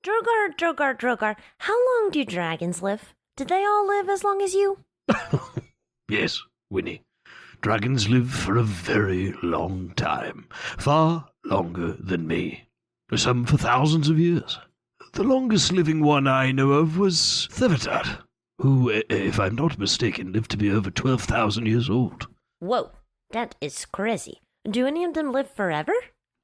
Drogar, how long do dragons live? Did they all live as long as you? Yes, Winnie. Dragons live for a very long time, far longer than me. Some for thousands of years. The longest living one I know of was Thevitat, who, if I'm not mistaken, lived to be over 12,000 years old. Whoa, that is crazy. Do any of them live forever?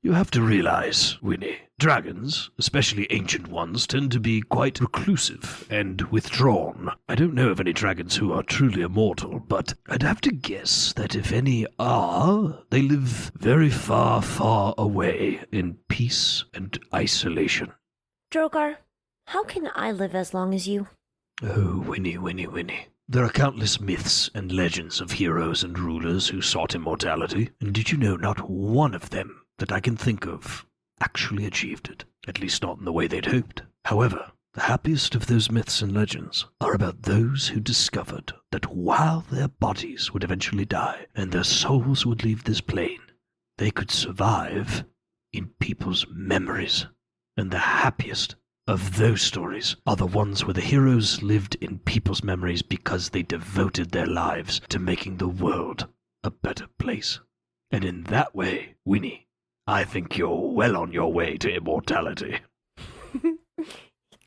You have to realize, Winnie, dragons, especially ancient ones, tend to be quite reclusive and withdrawn. I don't know of any dragons who are truly immortal, but I'd have to guess that if any are, they live very far, far away in peace and isolation. Drogar, how can I live as long as you? Oh, Winnie. There are countless myths and legends of heroes and rulers who sought immortality, and did you know not one of them that I can think of actually achieved it, at least not in the way they'd hoped. However, the happiest of those myths and legends are about those who discovered that while their bodies would eventually die and their souls would leave this plane, they could survive in people's memories. And the happiest of those stories are the ones where the heroes lived in people's memories because they devoted their lives to making the world a better place. And in that way, Winnie, I think you're well on your way to immortality.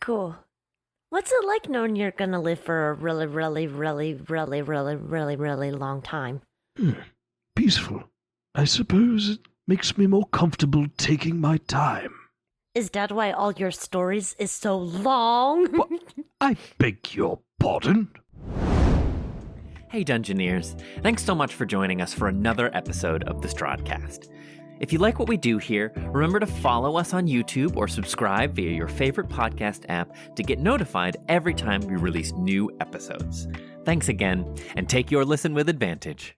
Cool. What's it like knowing you're gonna live for a really long time? Peaceful. I suppose it makes me more comfortable taking my time. Is that why all your stories is so long? What? I beg your pardon? Hey Dungeoneers, thanks so much for joining us for another episode of the Strahdcast. If you like what we do here, remember to follow us on YouTube or subscribe via your favorite podcast app to get notified every time we release new episodes. Thanks again, and take your listen with advantage.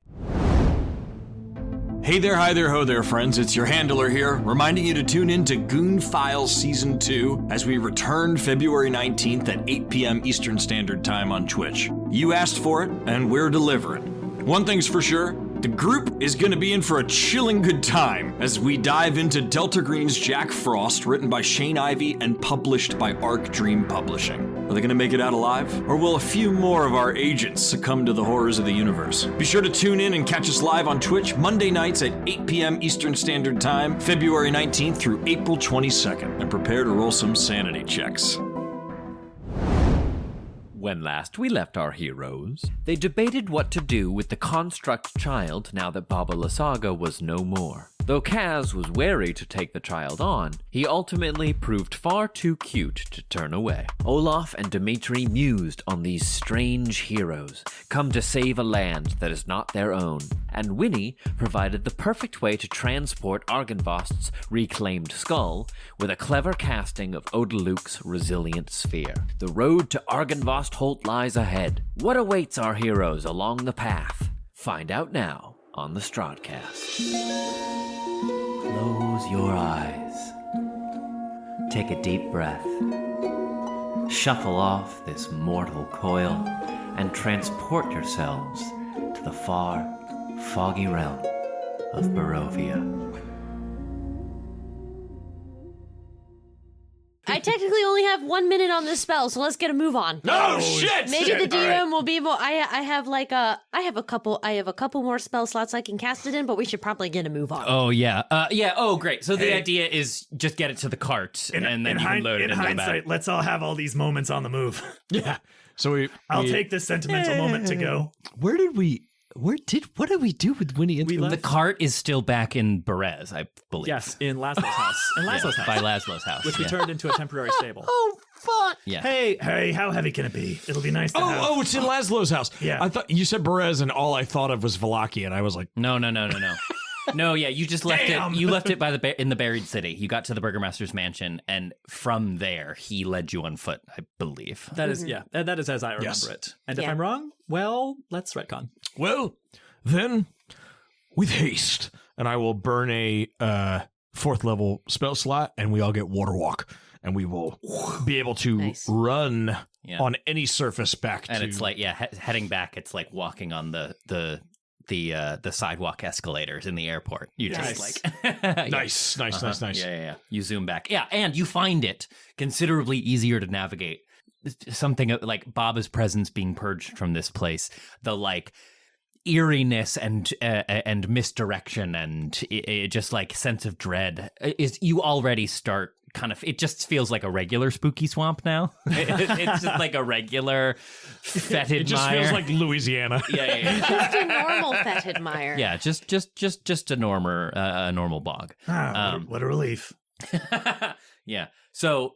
Hey there, hi there, ho there, friends. It's your handler here, reminding you to tune in to Goon Files Season 2 as we return February 19th at 8 p.m. Eastern Standard Time on Twitch. You asked for it, and we're delivering. One thing's for sure, the group is going to be in for a chilling good time as we dive into Delta Green's Jack Frost, written by Shane Ivey and published by Arc Dream Publishing. Are they going to make it out alive? Or will a few more of our agents succumb to the horrors of the universe? Be sure to tune in and catch us live on Twitch Monday nights at 8 p.m. Eastern Standard Time, February 19th through April 22nd, and prepare to roll some sanity checks. When last we left our heroes, they debated what to do with the construct child now that Baba Lysaga was no more. Though Kaz was wary to take the child on, he ultimately proved far too cute to turn away. Olaf and Dimitri mused on these strange heroes, come to save a land that is not their own, and Winnie provided the perfect way to transport Argenvost's reclaimed skull with a clever casting of Odaluk's resilient sphere. The road to Argenvostholt lies ahead. What awaits our heroes along the path? Find out now on the Strahdcast. Close your eyes. Take a deep breath. Shuffle off this mortal coil and transport yourselves to the far, foggy realm of Barovia. I technically only have 1 minute on this spell, so let's get a move on. Oh, shit! Maybe the DM will be more. I have a couple more spell slots I can cast it in, but we should probably get a move on. Oh yeah, Oh great. So the idea is just get it to the cart, and then you can load it into the bag. In hindsight, let's all have all these moments on the move. Yeah. So I'll take this sentimental moment to go. What did we do with Winnie and The cart is still back in Berez, I believe. Yes, in Laszlo's house. In Laszlo's house. By Laszlo's house. Which we turned into a temporary stable. Oh fuck! Yeah. Hey, how heavy can it be? It'll be nice to have. Oh, it's in Laszlo's house. Yeah. I thought you said Berez, and all I thought of was Valaki, and I was like, No. No, yeah, you just left Damn. it. You left it in the buried city. You got to the burgomaster's mansion, and from there he led you on foot, I believe. That is, that is as I remember Yes. it. And Yeah. if I'm wrong, well, let's retcon. well, then, with haste, and I will burn a 4th level spell slot, and we all get water walk, and we will be able to Nice. run Yeah. on any surface back And to... it's like, heading back, it's like walking on the the sidewalk escalators in the airport. You just Nice. like Nice. Yeah. You zoom back. Yeah, and you find it considerably easier to navigate. Something like Baba's presence being purged from this place. The like eeriness and misdirection and it just like sense of dread is you already start kind of, it just feels like a regular spooky swamp now. It's just like a regular fetid It just mire. feels like Louisiana. Yeah. Just a normal fetid mire. Yeah, just a normal bog. What a relief. Yeah. So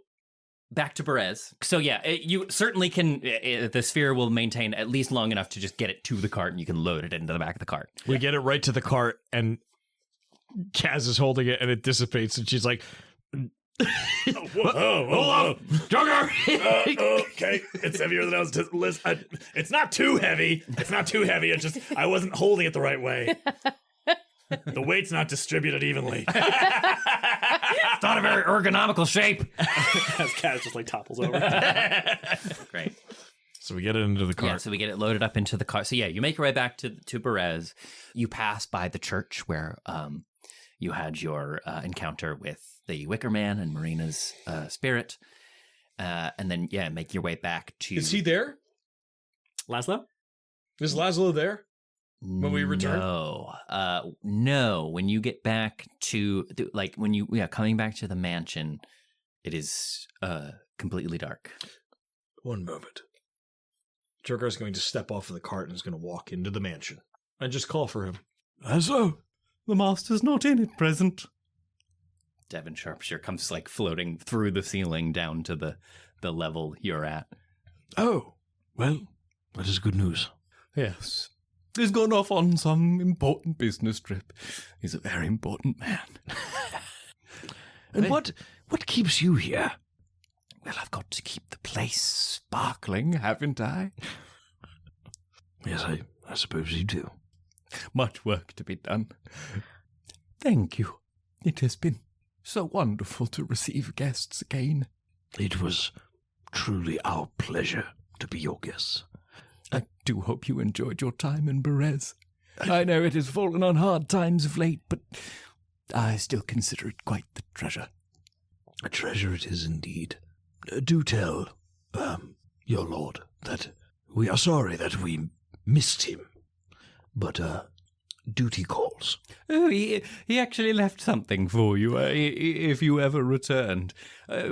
back to Perez. So yeah, you certainly can. The sphere will maintain at least long enough to just get it to the cart, and you can load it into the back of the cart. We get it right to the cart, and Kaz is holding it, and it dissipates, and she's like, Olaf! Drogar! Okay, it's heavier than I was. It's not too heavy. It's not too heavy. It's just I wasn't holding it the right way. The weight's not distributed evenly. It's not a very ergonomical shape. As Kaz just like topples over. Great. So we get it into the cart. Yeah, so we get it loaded up into the car. So yeah, you make your way back to Perez. You pass by the church where you had your encounter with the Wicker Man and Marina's spirit. And then, yeah, make your way back to... Is he there? Laszlo? Is Laszlo there? When we return? No. When you get back to... coming back to the mansion, it is completely dark. One moment. Drogar's going to step off of the cart and is going to walk into the mansion. And just call for him. Laszlo, the master's not in at present. Devin Sharpshire comes like floating through the ceiling down to the level you're at. Oh, well, that is good news. Yes. He's gone off on some important business trip. He's a very important man. And what keeps you here? Well, I've got to keep the place sparkling, haven't I? Yes, I suppose you do. Much work to be done. Thank you. It has been so wonderful to receive guests again. It was truly our pleasure to be your guests. I do hope you enjoyed your time in Perez. I know it has fallen on hard times of late, but I still consider it quite the treasure. A treasure it is indeed. Do tell, your lord, that we are sorry that we missed him, but, duty calls. Oh, he actually left something for you, if you ever returned.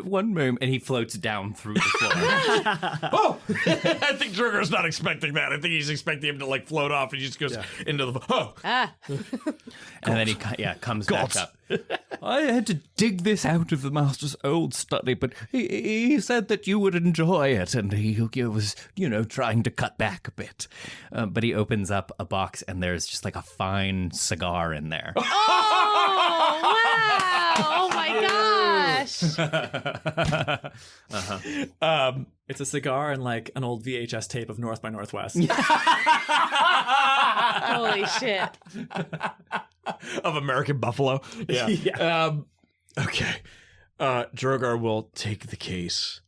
One moment. And he floats down through the floor. Oh! I think Drogar's not expecting that. I think he's expecting him to, like, float off, and he just goes into the... Oh! And then he comes back up. I had to dig this out of the master's old study, but he said that you would enjoy it, and he was, trying to cut back a bit. But he opens up a box, and there's just like a fine cigar in there. Oh, wow. Oh, my gosh. It's a cigar and like an old VHS tape of North by Northwest. Holy shit. Of American Buffalo. Yeah. Okay. Drogar will take the case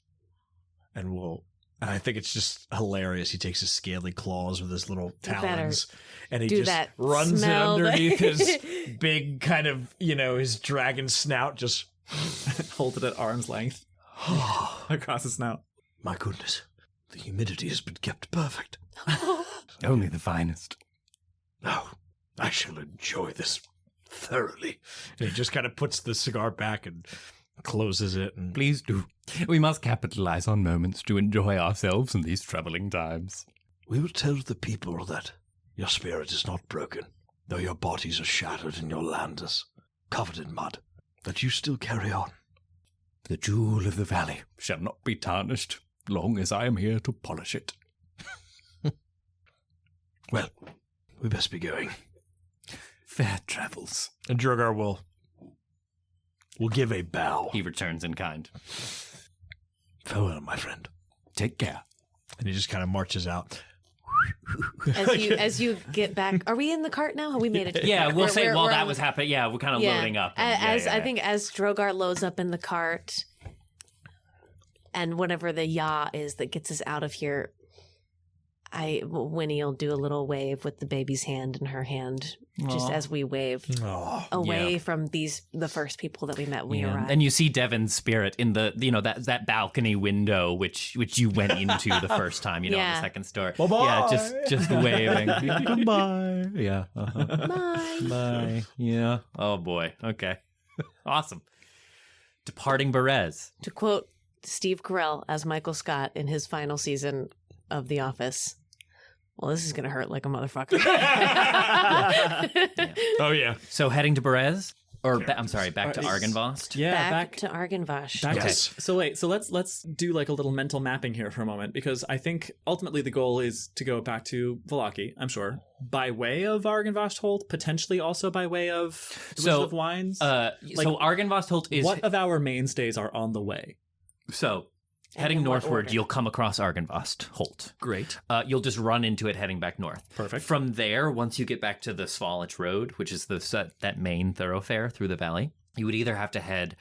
and I think it's just hilarious. He takes his scaly claws with his little talons and he just runs it underneath his big kind of, his dragon snout, just Hold it at arm's length across his snout. My goodness. The humidity has been kept perfect. Only the finest. Oh, I shall enjoy this thoroughly. And he just kind of puts the cigar back and closes it. And Please do. We must capitalize on moments to enjoy ourselves in these troubling times. we will tell the people that your spirit is not broken, though your bodies are shattered and your land is covered in mud, that you still carry on. The jewel of the valley shall not be tarnished, long as I am here to polish it. Well, we best be going. Fair travels. And Drogar will give a bow. He returns in kind. Farewell, my friend. Take care. And he just kind of marches out. As you get back, are we in the cart now? Have we made it? Yeah, we'll say while that on was the- happening. Yeah, we're kind of loading up. I think as Drogar loads up in the cart, and whatever the yaw is that gets us out of here, Winnie will do a little wave with the baby's hand in her hand, just as we wave away from the first people that we met when we arrived. And you see Devin's spirit in the that balcony window which you went into the first time, in the second story. Bye-bye. Yeah, just waving. Goodbye. Yeah. Bye. Bye. Yeah. Oh boy. Okay. Awesome. Departing Berez. To quote Steve Carell as Michael Scott in his final season of The Office, well, this is going to hurt like a motherfucker. Oh, yeah. So heading to Berez? Or, back to Argenvost? Yeah, back to Argenvost. So let's do like a little mental mapping here for a moment, because I think ultimately the goal is to go back to Vallaki, I'm sure, by way of Argenvostholt, potentially also by way of the Wizard of Wines. So Argenvostholt is... What of our mainstays are on the way? So... Heading northward, you'll come across Argenvostholt. Great. You'll just run into it heading back north. Perfect. From there, once you get back to the Svalich Road, which is that main thoroughfare through the valley, you would either have to head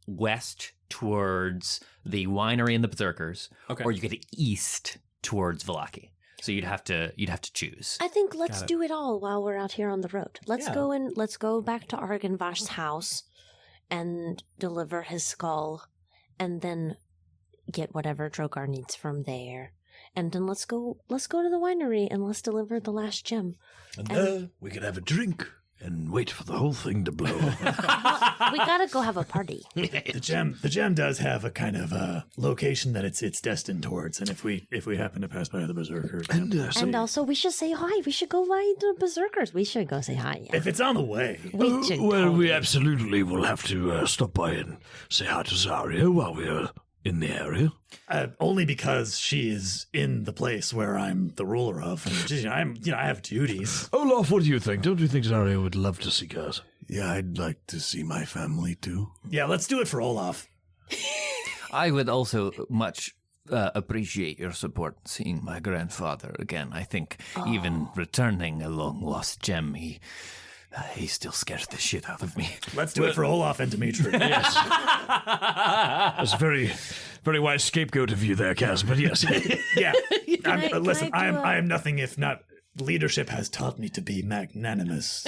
west towards the winery and the Berserkers, or you get east towards Vallaki. So you'd have to choose. I think let's do it all while we're out here on the road. Let's go back to Argenvost's house and deliver his skull, and then get whatever Drogar needs from there. And then let's go to the winery and let's deliver the last gem. And there we could have a drink and wait for the whole thing to blow over. We gotta go have a party. The gem does have a kind of location that it's destined towards, and if we happen to pass by the Berserkers, and also we should say hi. We should go by the Berserkers. We should go say hi. Yeah. If it's on the way, we absolutely will have to stop by and say hi to Zarya while we're in the area. Only because she is in the place where I'm the ruler of, and I have duties. Olaf, what do you think? Don't you think Zarya would love to see us? Yeah, I'd like to see my family too. Yeah, let's do it for Olaf. I would also much appreciate your support seeing my grandfather again. I think even returning a long-lost gem, he still scares the shit out of me. Let's do it for Olaf and Dimitri. Yes. That's a very, very wise scapegoat of you there, Kaz, but yes. Yeah. I am nothing if not... Leadership has taught me to be magnanimous.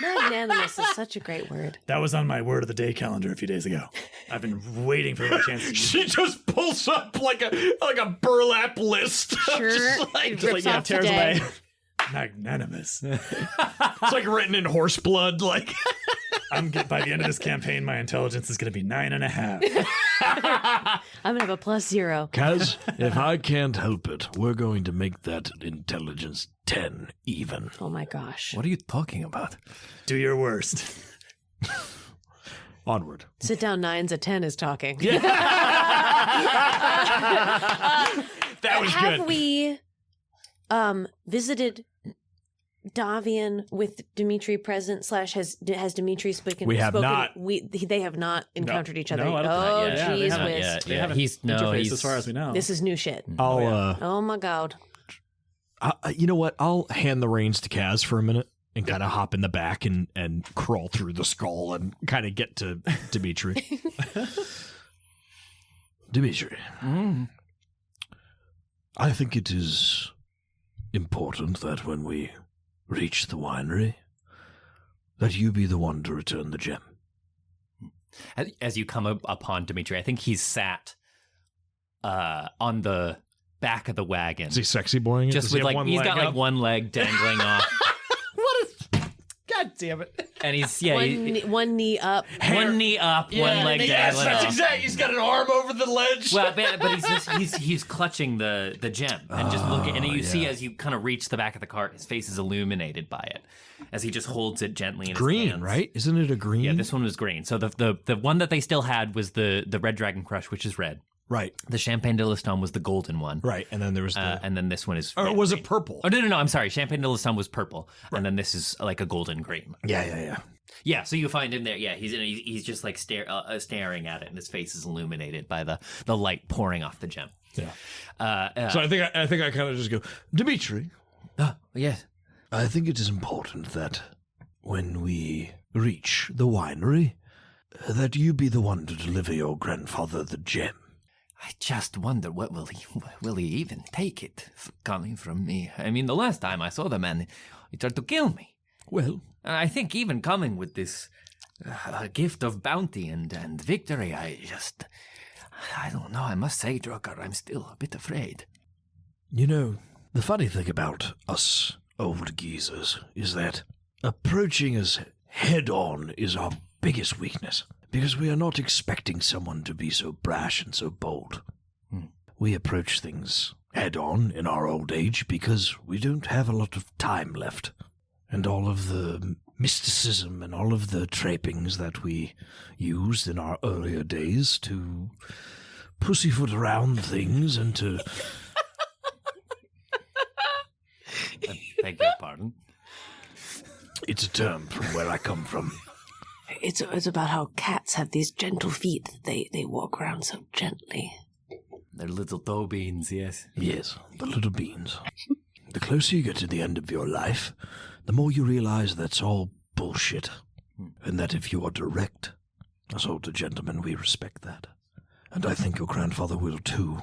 Magnanimous is such a great word. That was on my word of the day calendar a few days ago. I've been waiting for my chance to use She just pulls up like a burlap list. Sure. Tears away. Magnanimous. It's like written in horse blood. Like by the end of this campaign, my intelligence is going to be 9.5. I'm going to have a +0. Kaz, if I can't help it, we're going to make that intelligence 10 even. Oh my gosh. What are you talking about? Do your worst. Onward. Sit down 9's a 10 is talking. Yeah. That was good. Have we visited Davian with Dimitri present / has Dimitri spoken? We have not. They have not encountered each other. No, I don't think not yet. Jeez whiz. They haven't interfaced as far as we know. This is new shit. Oh my god. You know what? I'll hand the reins to Kaz for a minute and kind of hop in the back and crawl through the skull and kind of get to Dimitri. Dimitri. I think it is important that when we reach the winery, that you be the one to return the gem. As you come upon Dimitri, I think he's sat on the back of the wagon. Is he sexy boying it? Just with he's got like one leg dangling off. God damn it. And he's one knee up. One knee up, one leg dangling. Yes, that's off. exactly. He's got an arm over the ledge. Well, but he's clutching the gem and just looking, and you see as you kind of reach the back of the cart, his face is illuminated by it as he just holds it gently in his hands. Green, right? Isn't it a green? Yeah, this one was green. So the one that they still had was the Red Dragon Crush, which is red. Right. The Champagne de l'Estam was the golden one. Right, and then there was the... and then this one is... Or was it purple? Oh, no, I'm sorry. Champagne de l'Estam was purple, and then this is like a golden green. Yeah. Yeah, so you find him there. Yeah, he's just like staring at it, and his face is illuminated by the light pouring off the gem. Yeah. So I think I kind of just go, Dimitri. Yes. I think it is important that when we reach the winery, that you be the one to deliver your grandfather the gem. I just wonder what will he even take it coming from me. I mean, the last time I saw the man, he tried to kill me. Well, I think even coming with this gift of bounty and victory, I don't know. I must say, Drogar, I'm still a bit afraid. You know, the funny thing about us old geezers is that approaching us head-on is our biggest weakness, because we are not expecting someone to be so brash and so bold. We approach things head-on in our old age because we don't have a lot of time left, and all of the mysticism and all of the trappings that we used in our earlier days to pussyfoot around things and to... Beg your pardon? It's a term from where I come from. It's about how cats have these gentle feet that they walk around so gently. They're little toe beans, yes. Yes, the little beans. The closer you get to the end of your life, the more you realize that's all bullshit. And that if you are direct, as older gentlemen, we respect that. And I think your grandfather will too.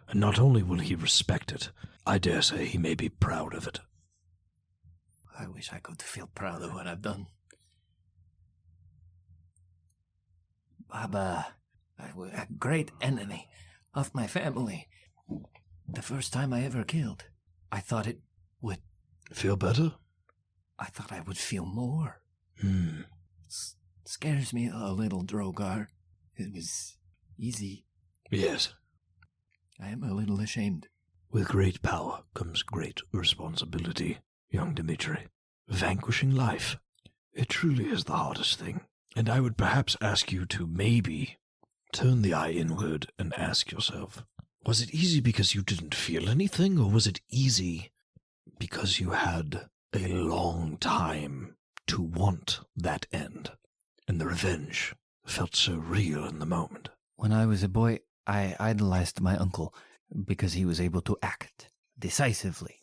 And not only will he respect it, I dare say he may be proud of it. I wish I could feel proud of what I've done. Baba, a great enemy of my family. The first time I ever killed, I thought it would... Feel better? I thought I would feel more. Scares me a little, Drogar. It was easy. Yes. I am a little ashamed. With great power comes great responsibility, young Dimitri. Vanquishing life, it truly is the hardest thing. And I would perhaps ask you to maybe turn the eye inward and ask yourself, was it easy because you didn't feel anything, or was it easy because you had a long time to want that end, and the revenge felt so real in the moment? When I was a boy, I idolized my uncle because he was able to act decisively,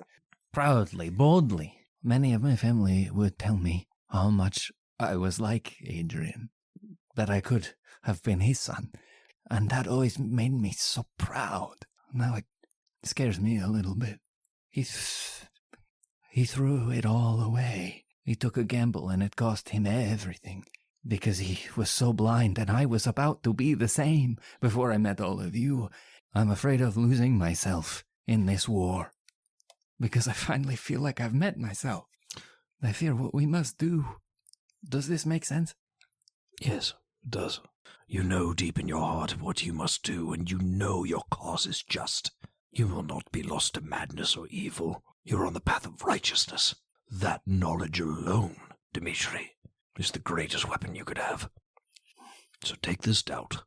proudly, boldly. Many of my family would tell me how much I was like Adrian, that I could have been his son, and that always made me so proud. Now it scares me a little bit. He threw it all away. He took a gamble and it cost him everything, because he was so blind, and I was about to be the same before I met all of you. I'm afraid of losing myself in this war, because I finally feel like I've met myself. I fear what we must do. Does this make sense? Yes, it does. You know deep in your heart what you must do, and you know your cause is just. You will not be lost to madness or evil. You're on the path of righteousness. That knowledge alone, Dimitri, is the greatest weapon you could have. So take this doubt,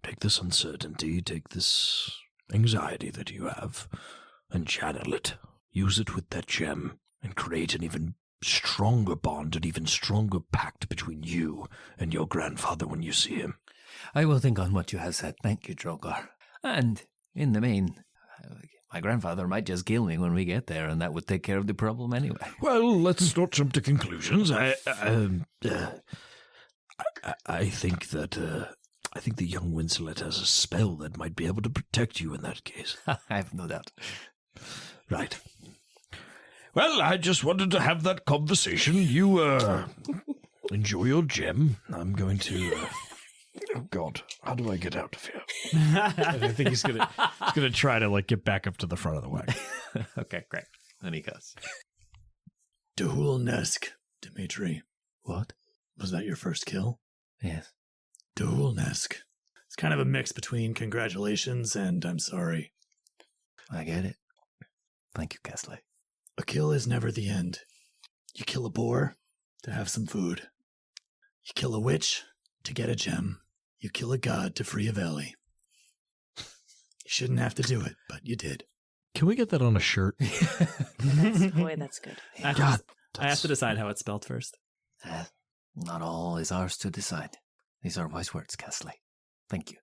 take this uncertainty, take this anxiety that you have, and channel it. Use it with that gem, and create an even stronger bond, an even stronger pact between you and your grandfather when you see him. I will think on what you have said. Thank you, Drogar. And in the main, my grandfather might just kill me when we get there, and that would take care of the problem anyway. Well, let's not jump to conclusions. I think that I think the young Wincelet has a spell that might be able to protect you in that case. I have no doubt. Right. Well, I just wanted to have that conversation. You, enjoy your gem. I'm going to, oh God, how do I get out of here? I think he's gonna try to, like, get back up to the front of the wagon. Okay, great. Then he goes. Duhul-nesk, Dimitri. What? Was that your first kill? Yes. Duhul-nesk. It's kind of a mix between congratulations and I'm sorry. I get it. Thank you, Kasle. A kill is never the end. You kill a boar to have some food. You kill a witch to get a gem. You kill a god to free a valley. You shouldn't have to do it, but you did. Can we get that on a shirt? Boy, that's good. I have to decide how it's spelled first. Not all is ours to decide. These are wise words, Kasle. Thank you.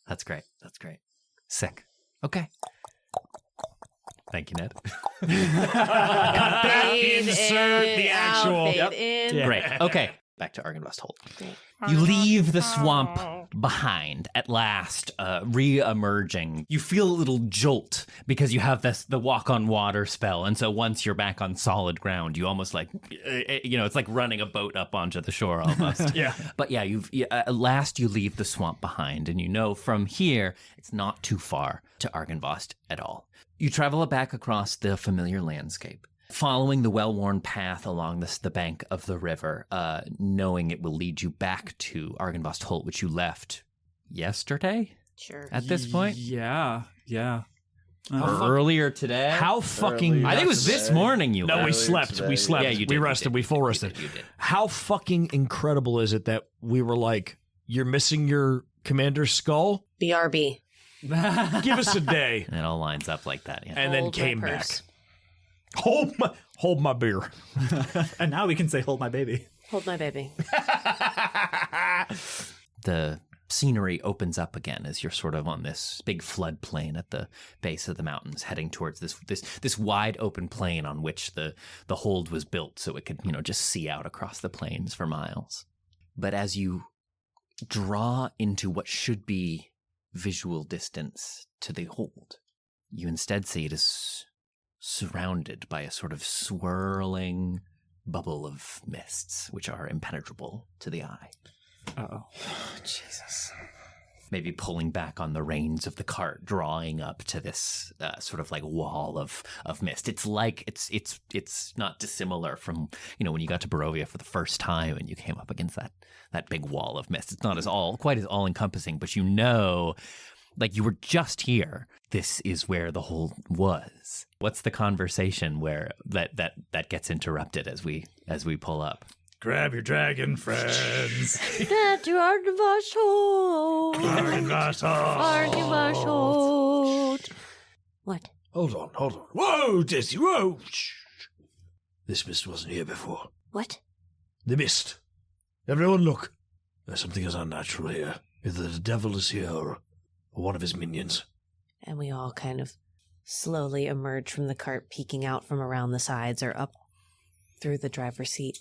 That's great. That's great. Sick. Okay. Thank you, Ned. Insert the actual. Fade in. Yeah. Great. Okay. Back to Argenvostholt. You leave the swamp behind, at last, re-emerging. You feel a little jolt because you have the walk on water spell. And so once you're back on solid ground, you almost like, it's like running a boat up onto the shore almost. Yeah. But yeah, at last you leave the swamp behind, and you know from here, it's not too far to Argenvost at all. You travel back across the familiar landscape, following the well-worn path along the bank of the river, knowing it will lead you back to Argenvostholt, which you left yesterday? Sure. At this point? Yeah. Or earlier today? How fucking... I think it was this morning you No, left. we slept. today. We slept. Yeah, you did, we you rested. did. We full rested. You did. How fucking incredible is it that we were like, you're missing your commander's skull? BRB. Give us a day. It all lines up like that, yeah. And then Hold my came back. purse. Hold my beer. And now we can say, hold my baby. Hold my baby. The scenery opens up again as you're sort of on this big floodplain at the base of the mountains, heading towards this wide open plain on which the hold was built, so it could just see out across the plains for miles. But as you draw into what should be visual distance to the hold, you instead see it as surrounded by a sort of swirling bubble of mists, which are impenetrable to the eye. Uh-oh. Jesus. Maybe pulling back on the reins of the cart, drawing up to this sort of like wall of mist. It's like it's not dissimilar from when you got to Barovia for the first time and you came up against that big wall of mist. It's not quite as all encompassing, but like you were just here. This is where the hold was. What's the conversation where that gets interrupted as we pull up? Grab your dragon friends. Get to Argenvostholt. Argenvostholt. What? Hold on. Whoa, Desi, whoa! Shh. This mist wasn't here before. What? The mist. Everyone look. There's something as unnatural here. Either the devil is here or one of his minions. And we all kind of slowly emerge from the cart, peeking out from around the sides or up through the driver's seat.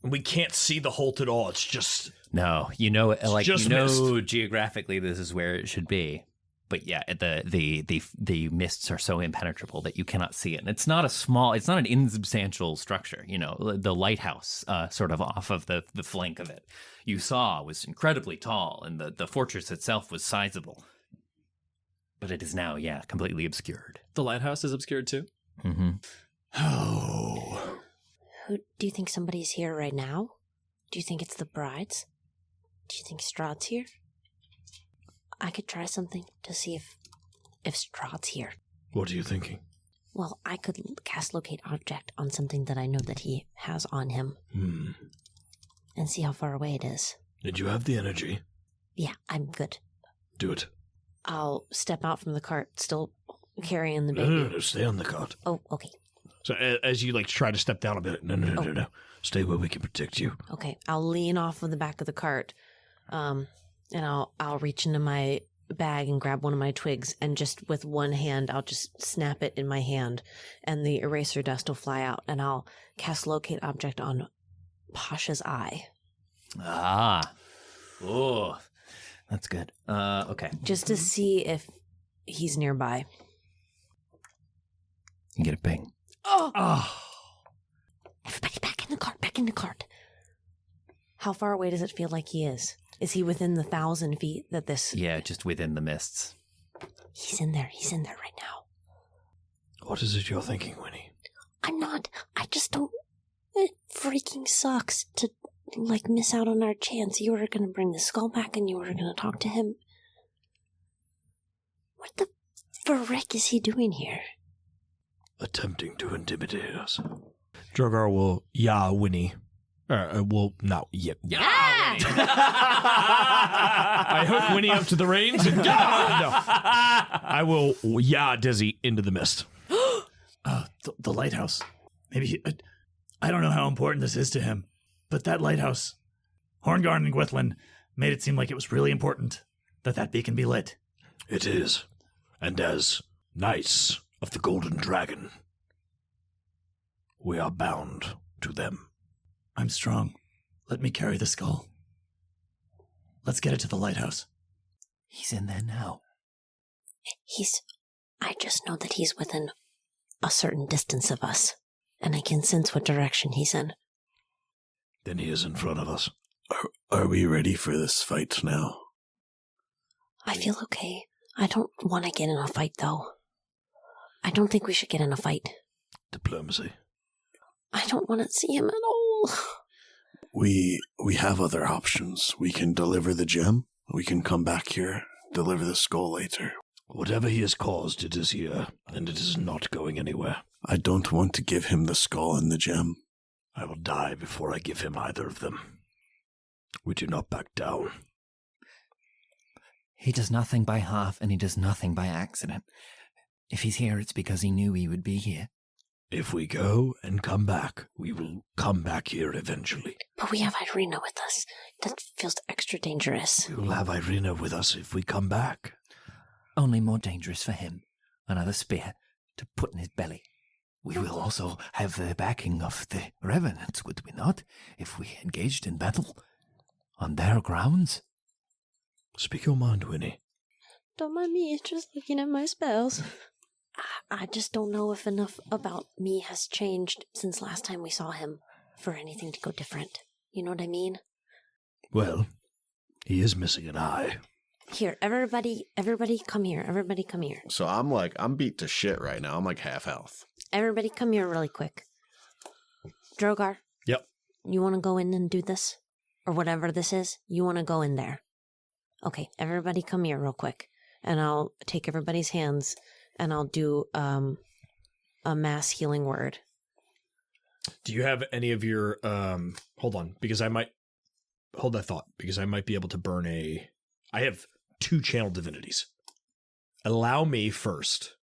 We can't see the Holt at all. It's just... No, just mist. Geographically this is where it should be. But yeah, the mists are so impenetrable that you cannot see it. And it's not an insubstantial structure. The lighthouse sort of off of the flank of it you saw was incredibly tall, and the fortress itself was sizable. But it is now, completely obscured. The lighthouse is obscured too? Mm-hmm. Oh... Who do you think somebody's here right now? Do you think it's the brides? Do you think Strahd's here? I could try something to see if Strahd's here. What are you thinking? Well, I could cast Locate Object on something that I know that he has on him. And see how far away it is. Did you have the energy? Yeah, I'm good. Do it. I'll step out from the cart, still carrying the baby. No, stay on the cart. Oh, okay. So as you try to step down a bit. No. Stay where we can protect you. Okay, I'll lean off of the back of the cart, and I'll reach into my bag and grab one of my twigs, and just with one hand, I'll just snap it in my hand, and the eraser dust will fly out, and I'll cast Locate Object on Pasha's eye. Ah. Oh, that's good. Okay. Just to see if he's nearby. You get a ping. Oh! Everybody back in the cart. How far away does it feel like he is? Is he within the 1,000 feet that this... Yeah, just within the mists. He's in there right now. What is it you're thinking, Winnie? I'm not. I just don't... It freaking sucks to, miss out on our chance. You were gonna bring the skull back and you were gonna talk to him. What the frick is he doing here? Attempting to intimidate us. Drogar will Winnie. Not yet. I hook Winnie up to the reins and no. I will Desi into the mist. The lighthouse. Maybe I don't know how important this is to him, but that lighthouse, Horngarn and Gwithlin, made it seem like it was really important that beacon be lit. It is. And as knights of the Golden Dragon, we are bound to them. I'm strong. Let me carry the skull. Let's get it to the lighthouse. He's in there now. I just know that he's within a certain distance of us, and I can sense what direction he's in. Then he is in front of us. Are we ready for this fight now? I feel okay. I don't want to get in a fight, though. I don't think we should get in a fight. Diplomacy. I don't want to see him at all. We have other options. We can deliver the gem. We can come back here, deliver the skull later. Whatever he has caused, it is here, and it is not going anywhere. I don't want to give him the skull and the gem. I will die before I give him either of them. We do not back down. He does nothing by half, and he does nothing by accident. If he's here, it's because he knew he would be here. If we go and come back, we will come back here eventually. But we have Irina with us. That feels extra dangerous. We will have Irina with us if we come back. Only more dangerous for him. Another spear to put in his belly. We will also have the backing of the Revenants, would we not, if we engaged in battle on their grounds? Speak your mind, Winnie. Don't mind me, just looking at my spells. I just don't know if enough about me has changed since last time we saw him for anything to go different. You know what I mean? Well, he is missing an eye. Here, everybody come here. Everybody come here. So I'm beat to shit right now. I'm like half health. Everybody come here really quick. Drogar. Yep. You want to go in and do this? Or whatever this is? You want to go in there? Okay, everybody come here real quick. And I'll take everybody's hands and I'll do a mass healing word. Do you have any of your hold on, because I might hold that thought, because I might be able to burn I have 2 channel divinities. Allow me first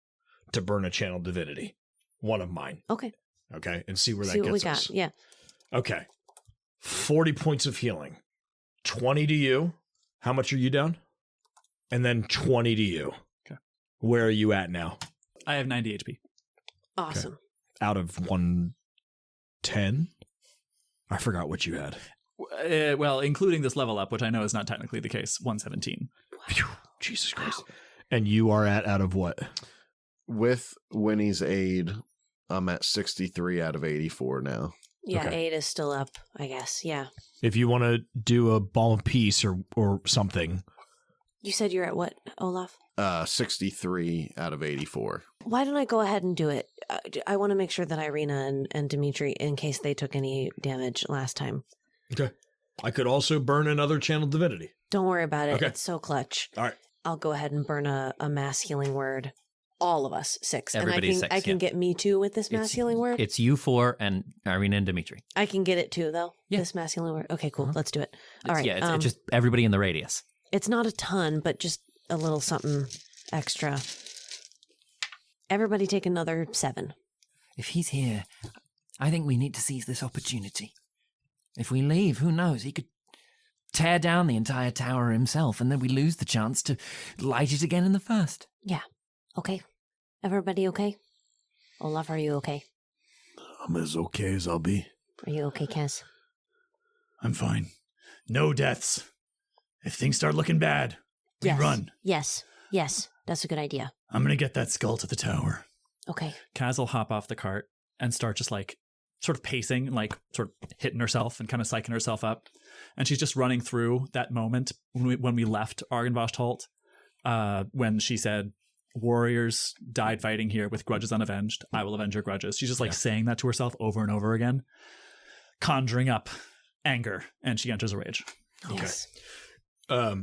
to burn a channel divinity. One of mine. Okay. Okay, and see where See that what gets we us. got. Yeah. Okay. 40 points of healing. 20 to you. How much are you down? And then 20 to you. Okay. Where are you at now? I have 90 HP. Awesome. Okay. Out of 110? I forgot what you had. Well, including this level up, which I know is not technically the case, 117. Phew, Jesus Christ. And you are out of what? With Winnie's aid, I'm at 63 out of 84 now. Yeah, Okay. 8 is still up, I guess. Yeah. If you want to do a balm of peace or something. You said you're at what, Olaf? 63 out of 84. Why don't I go ahead and do it? I want to make sure that Irina and Dimitri, in case they took any damage last time. Okay. I could also burn another channel divinity. Don't worry about it. Okay. It's so clutch. All right. I'll go ahead and burn a mass healing word. All of us, 6. Everybody's and I 6, can get me too with this mass healing word. It's you 4 and Irina and Dimitri. I can get it too, though. Yeah. This mass healing word. Okay, cool. Let's do it. All right. Yeah, it's just everybody in the radius. It's not a ton, but just a little something extra. Everybody take another 7. If he's here, I think we need to seize this opportunity. If we leave, who knows? He could tear down the entire tower himself, and then we lose the chance to light it again in the first. Yeah. Okay. Everybody okay? Olaf, are you okay? I'm as okay as I'll be. Are you okay, Kaz? I'm fine. No deaths. If things start looking bad, we run. Yes. Yes. That's a good idea. I'm going to get that skull to the tower. Okay. Kaz will hop off the cart and start just like sort of pacing, like sort of hitting herself and kind of psyching herself up. And she's just running through that moment when we left Argenvostholt, when she said, warriors died fighting here with grudges unavenged. I will avenge your grudges. She's just like saying that to herself over and over again, conjuring up anger, and she enters a rage. Yes. I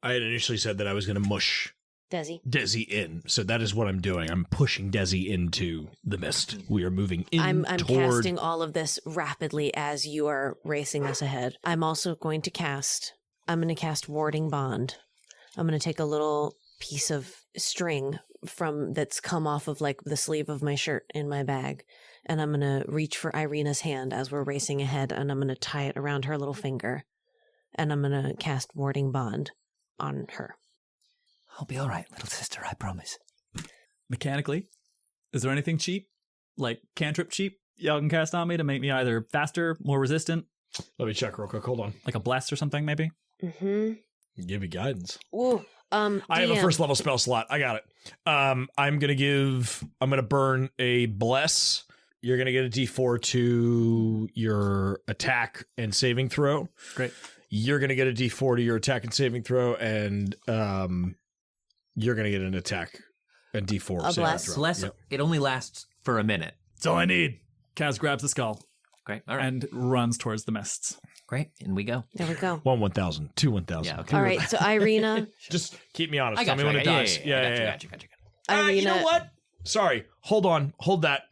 had initially said that I was going to mush Desi in, so that is what I'm doing. I'm pushing Desi into the mist. We are moving in. I'm casting all of this rapidly as you are racing us ahead. I'm also going to cast Warding Bond. I'm going to take a little piece of string that's come off of like the sleeve of my shirt in my bag, and I'm going to reach for Irina's hand as we're racing ahead, and I'm going to tie it around her little finger, and I'm going to cast Warding Bond on her. I'll be all right, little sister, I promise. Mechanically, is there anything cheap, like cantrip cheap, y'all can cast on me to make me either faster, more resistant? Let me check real quick. Hold on. Like a bless or something, maybe? Mm-hmm. Give you guidance. Ooh, I have a first level spell slot. I got it. I'm gonna burn a bless. You're gonna get a D4 to your attack and saving throw. Great. You're gonna get a D4 to your attack and saving throw, and you're gonna get an attack and D4 A saving throw. Bless. Yep. It only lasts for a minute. That's all I need. Kaz grabs the skull Great. All right. and runs towards the mists. Great. In we go. There we go. 1,000, 2,000. Yeah. Okay. All right, so Irina, Just keep me honest. I got Tell me you. when it dies. Yeah. Got you. Irina. You know what? Sorry. Hold on. Hold that.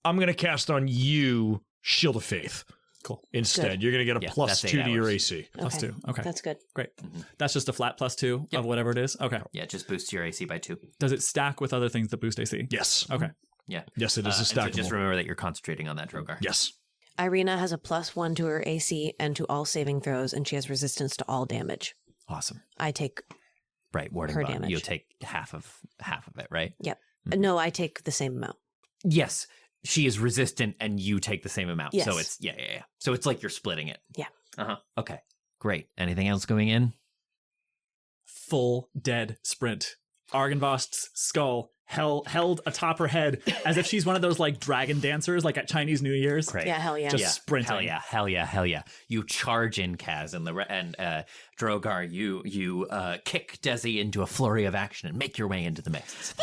I'm going to cast on you Shield of Faith. Cool. Instead, Good. you're going to get a Yeah, plus that's 2 8 to your hours. AC. Plus 2. Okay. That's good. Great. That's just a flat +2 Yep. of whatever it is. Okay. Yeah. Just boosts your AC by 2. Does it stack with other things that boost AC? Yes. Okay. Yeah. Yes, it is a And so stackable. just remember that you're concentrating on that Drogar. Yes. Irina has a +1 to her AC and to all saving throws, and she has resistance to all damage. Awesome. I take Right. Warding her bug. damage. You'll take half of it, right? Yep. No, I take the same amount. Yes. She is resistant, and you take the same amount. Yes. So it's yeah. So it's like you're splitting it. Yeah. Okay. Great. Anything else going in? Full dead sprint. Argenvost's skull held atop her head as if she's one of those like dragon dancers like at Chinese New Year's. Great. Yeah, hell yeah. Just sprinting. Hell yeah. You charge in, Kaz, and Drogar, you kick Desi into a flurry of action and make your way into the mix.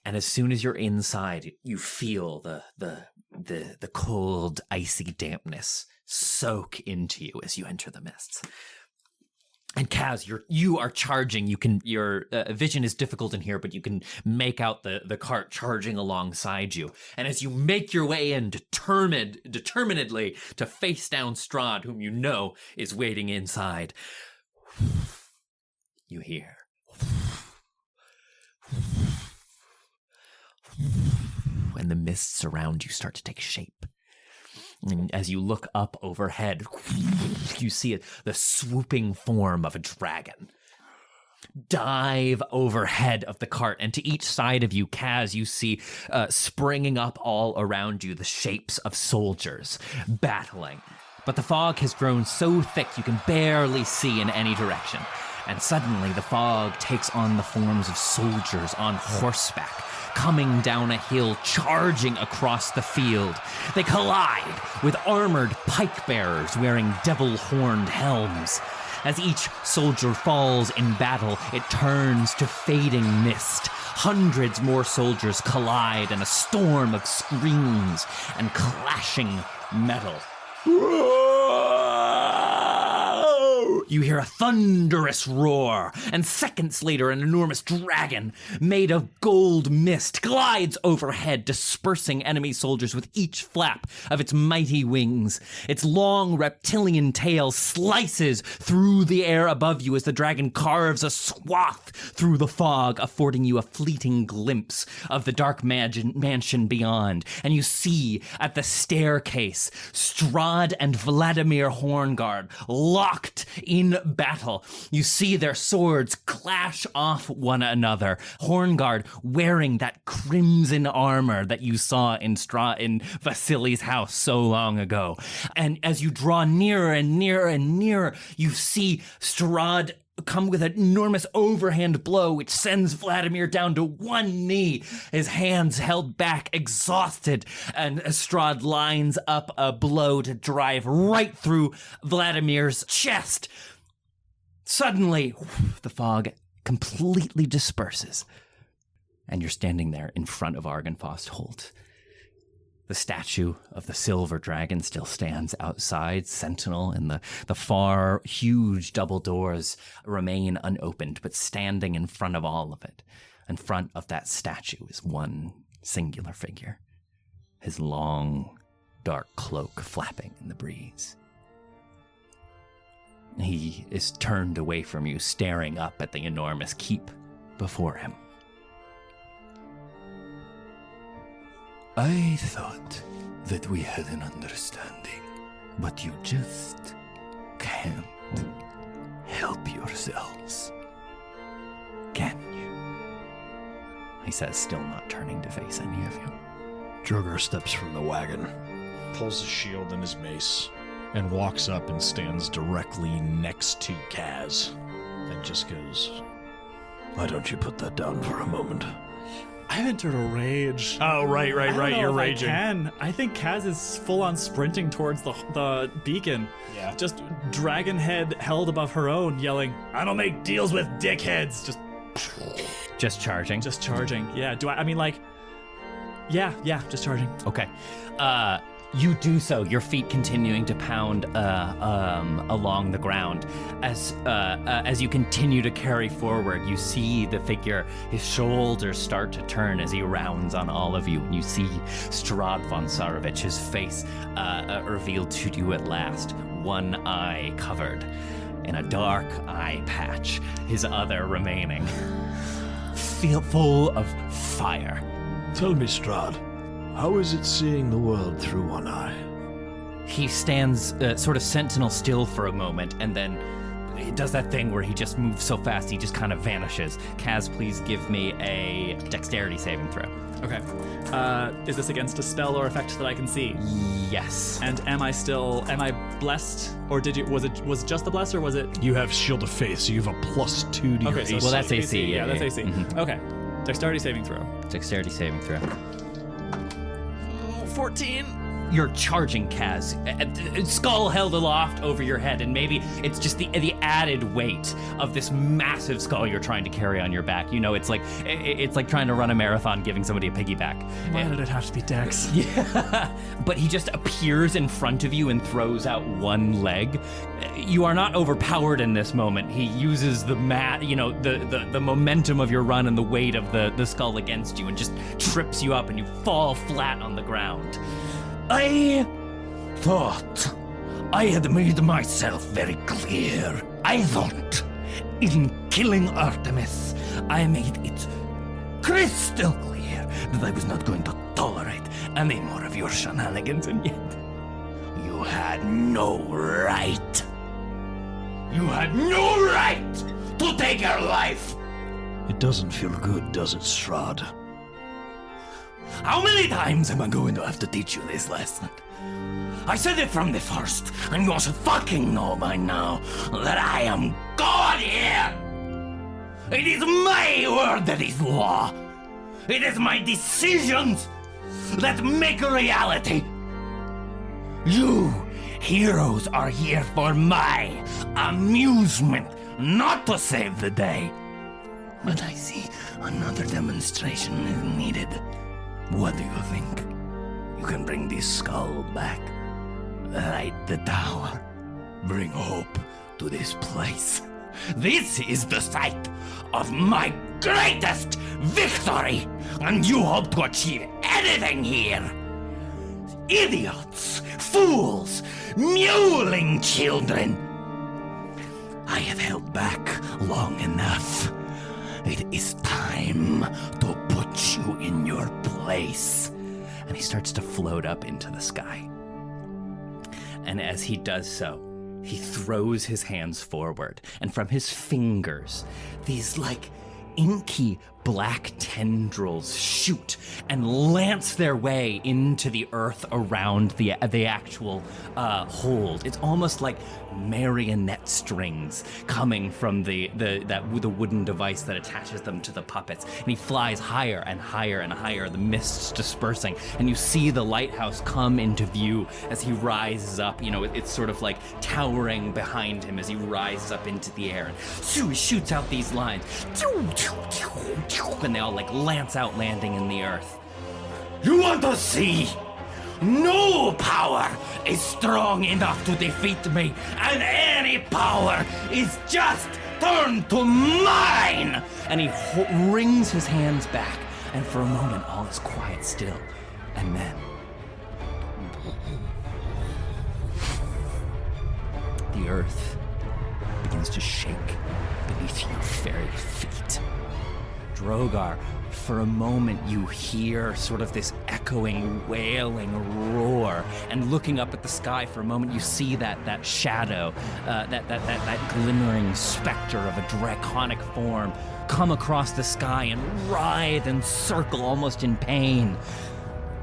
And as soon as you're inside, you feel the cold, icy dampness soak into you as you enter the mists. And Kaz, you are charging. Your vision is difficult in here, but you can make out the cart charging alongside you. And as you make your way in, determinedly to face down Strahd, whom you know is waiting inside, you hear. And the mists around you start to take shape. And as you look up overhead, you see the swooping form of a dragon dive overhead of the cart. And to each side of you, Kaz, you see springing up all around you the shapes of soldiers battling. But the fog has grown so thick you can barely see in any direction. And suddenly the fog takes on the forms of soldiers on horseback, coming down a hill, charging across the field. They collide with armored pike bearers wearing devil-horned helms. As each soldier falls in battle, it turns to fading mist. Hundreds more soldiers collide in a storm of screams and clashing metal. You hear a thunderous roar, and seconds later an enormous dragon made of gold mist glides overhead, dispersing enemy soldiers with each flap of its mighty wings. Its long reptilian tail slices through the air above you as the dragon carves a swath through the fog, affording you a fleeting glimpse of the dark mansion beyond. And you see at the staircase Strahd and Vladimir Horngard locked in battle. You see their swords clash off one another. Horngard wearing that crimson armor that you saw in Vasily's house so long ago. And as you draw nearer and nearer and nearer, you see Strahd come with an enormous overhand blow, which sends Vladimir down to one knee, his hands held back, exhausted, and Strahd lines up a blow to drive right through Vladimir's chest. Suddenly, the fog completely disperses, and you're standing there in front of Argenvostholt. The statue of the silver dragon still stands outside, sentinel, and the far, huge double doors remain unopened, but standing in front of all of it, in front of that statue, is one singular figure, his long, dark cloak flapping in the breeze. He is turned away from you, staring up at the enormous keep before him. I thought that we had an understanding, but you just can't help yourselves. Can you? He says, still not turning to face any of you. Drogar steps from the wagon, pulls his shield and his mace, and walks up and stands directly next to Kaz and just goes, Why don't you put that down for a moment? I've entered a rage. oh, right, you're raging. I think Kaz is full on sprinting towards the beacon. Yeah. Just dragon head held above her own, yelling, I don't make deals with dickheads. Just charging. Just charging. Yeah. Yeah, just charging. Okay. You do so, your feet continuing to pound along the ground. As you continue to carry forward, you see the figure, his shoulders start to turn as he rounds on all of you. And you see Strahd von Sarovich, his face revealed to you at last, one eye covered in a dark eye patch, his other remaining, full of fire. Tell me, Strahd, how is it seeing the world through one eye? He stands sort of sentinel still for a moment, and then he does that thing where he just moves so fast he just kind of vanishes. Kaz, please give me a dexterity saving throw. Okay. Is this against a spell or effect that I can see? Yes. And am I blessed? Or was it just the blessed, or was it? You have Shield of Faith, so you have a +2 to your AC. Well, that's AC. Yeah, that's AC. Mm-hmm. Okay. Dexterity saving throw. Dexterity saving throw. 14. You're charging, Kaz. Skull held aloft over your head, and maybe it's just the added weight of this massive skull you're trying to carry on your back. You know, it's like trying to run a marathon, giving somebody a piggyback. Why did it have to be Dex? Yeah, but he just appears in front of you and throws out one leg. You are not overpowered in this moment. He uses the momentum of your run and the weight of the skull against you, and just trips you up, and you fall flat on the ground. I thought I had made myself very clear. I thought in killing Artemis, I made it crystal clear that I was not going to tolerate any more of your shenanigans, and yet you had no right. You had no right to take her life. It doesn't feel good, does it, Strahd? How many times am I going to have to teach you this lesson? I said it from the first, and you should fucking know by now that I am God here! It is my word that is law! It is my decisions that make a reality! You heroes are here for my amusement, not to save the day. But I see another demonstration is needed. What do you think? You can bring this skull back, light the tower, bring hope to this place. This is the site of my greatest victory, and you hope to achieve anything here? Idiots, fools, mewling children. I have held back long enough. It is time to put you in your place. And he starts to float up into the sky. And as he does so, he throws his hands forward, and from his fingers, these inky black tendrils shoot and lance their way into the earth around the actual hold. It's almost like marionette strings coming from the wooden device that attaches them to the puppets. And he flies higher and higher and higher, the mists dispersing, and you see the lighthouse come into view as he rises up. You know, it's sort of like towering behind him as he rises up into the air, and he shoots out these lines, and they all lance out, landing in the earth. You want to see? No power is strong enough to defeat me, and any power is just turned to mine! And he wrings his hands back, and for a moment all is quiet still. And then the earth begins to shake beneath your very feet. Drogar, for a moment you hear sort of this echoing, wailing roar, and looking up at the sky for a moment you see that shadow, that glimmering specter of a draconic form come across the sky and writhe and circle almost in pain.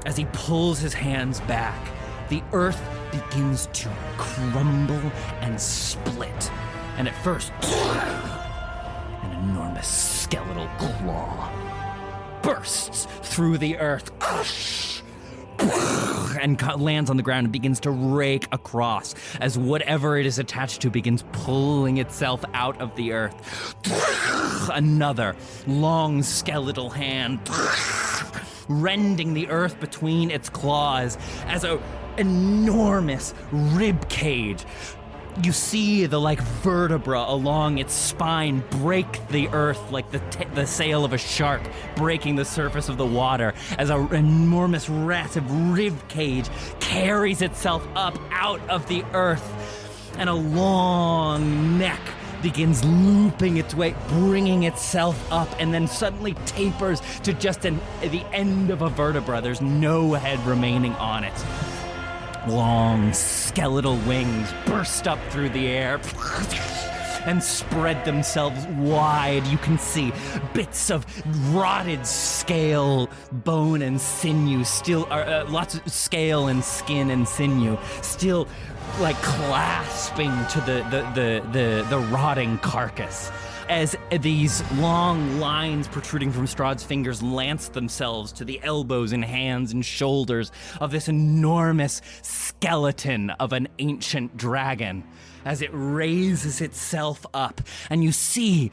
As he pulls his hands back, the earth begins to crumble and split. And at first, an enormous skeletal claw bursts through the earth and lands on the ground and begins to rake across as whatever it is attached to begins pulling itself out of the earth. Another long skeletal hand rending the earth between its claws as an enormous rib cage. You see the vertebra along its spine break the earth like the sail of a shark breaking the surface of the water as an enormous massive rib cage carries itself up out of the earth, and a long neck begins looping its way, bringing itself up, and then suddenly tapers to just the end of a vertebra. There's no head remaining on it. Long skeletal wings burst up through the air and spread themselves wide. You can see bits of rotted scale, bone and sinew, still lots of scale and skin and sinew, still clasping to the rotting carcass. As these long lines protruding from Strahd's fingers lance themselves to the elbows and hands and shoulders of this enormous skeleton of an ancient dragon, as it raises itself up, and you see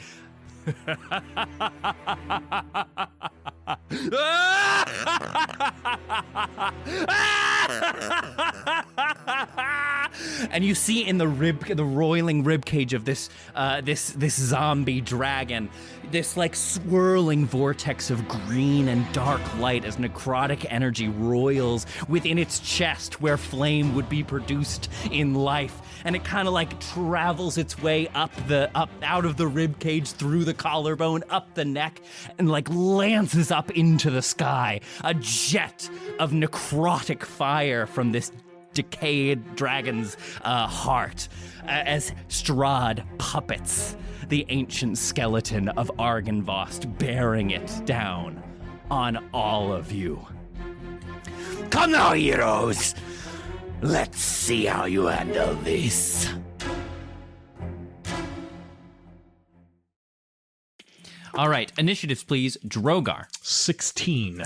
and you see in the roiling rib cage of this zombie dragon, this swirling vortex of green and dark light as necrotic energy roils within its chest where flame would be produced in life. And it kind of travels its way up out of the rib cage, through the collarbone, up the neck, and lances up into the sky. A jet of necrotic fire from this decayed dragon's heart as Strahd puppets the ancient skeleton of Argenvost, bearing it down on all of you. Come now, heroes! Let's see how you handle this. All right, initiatives, please. Drogar. 16.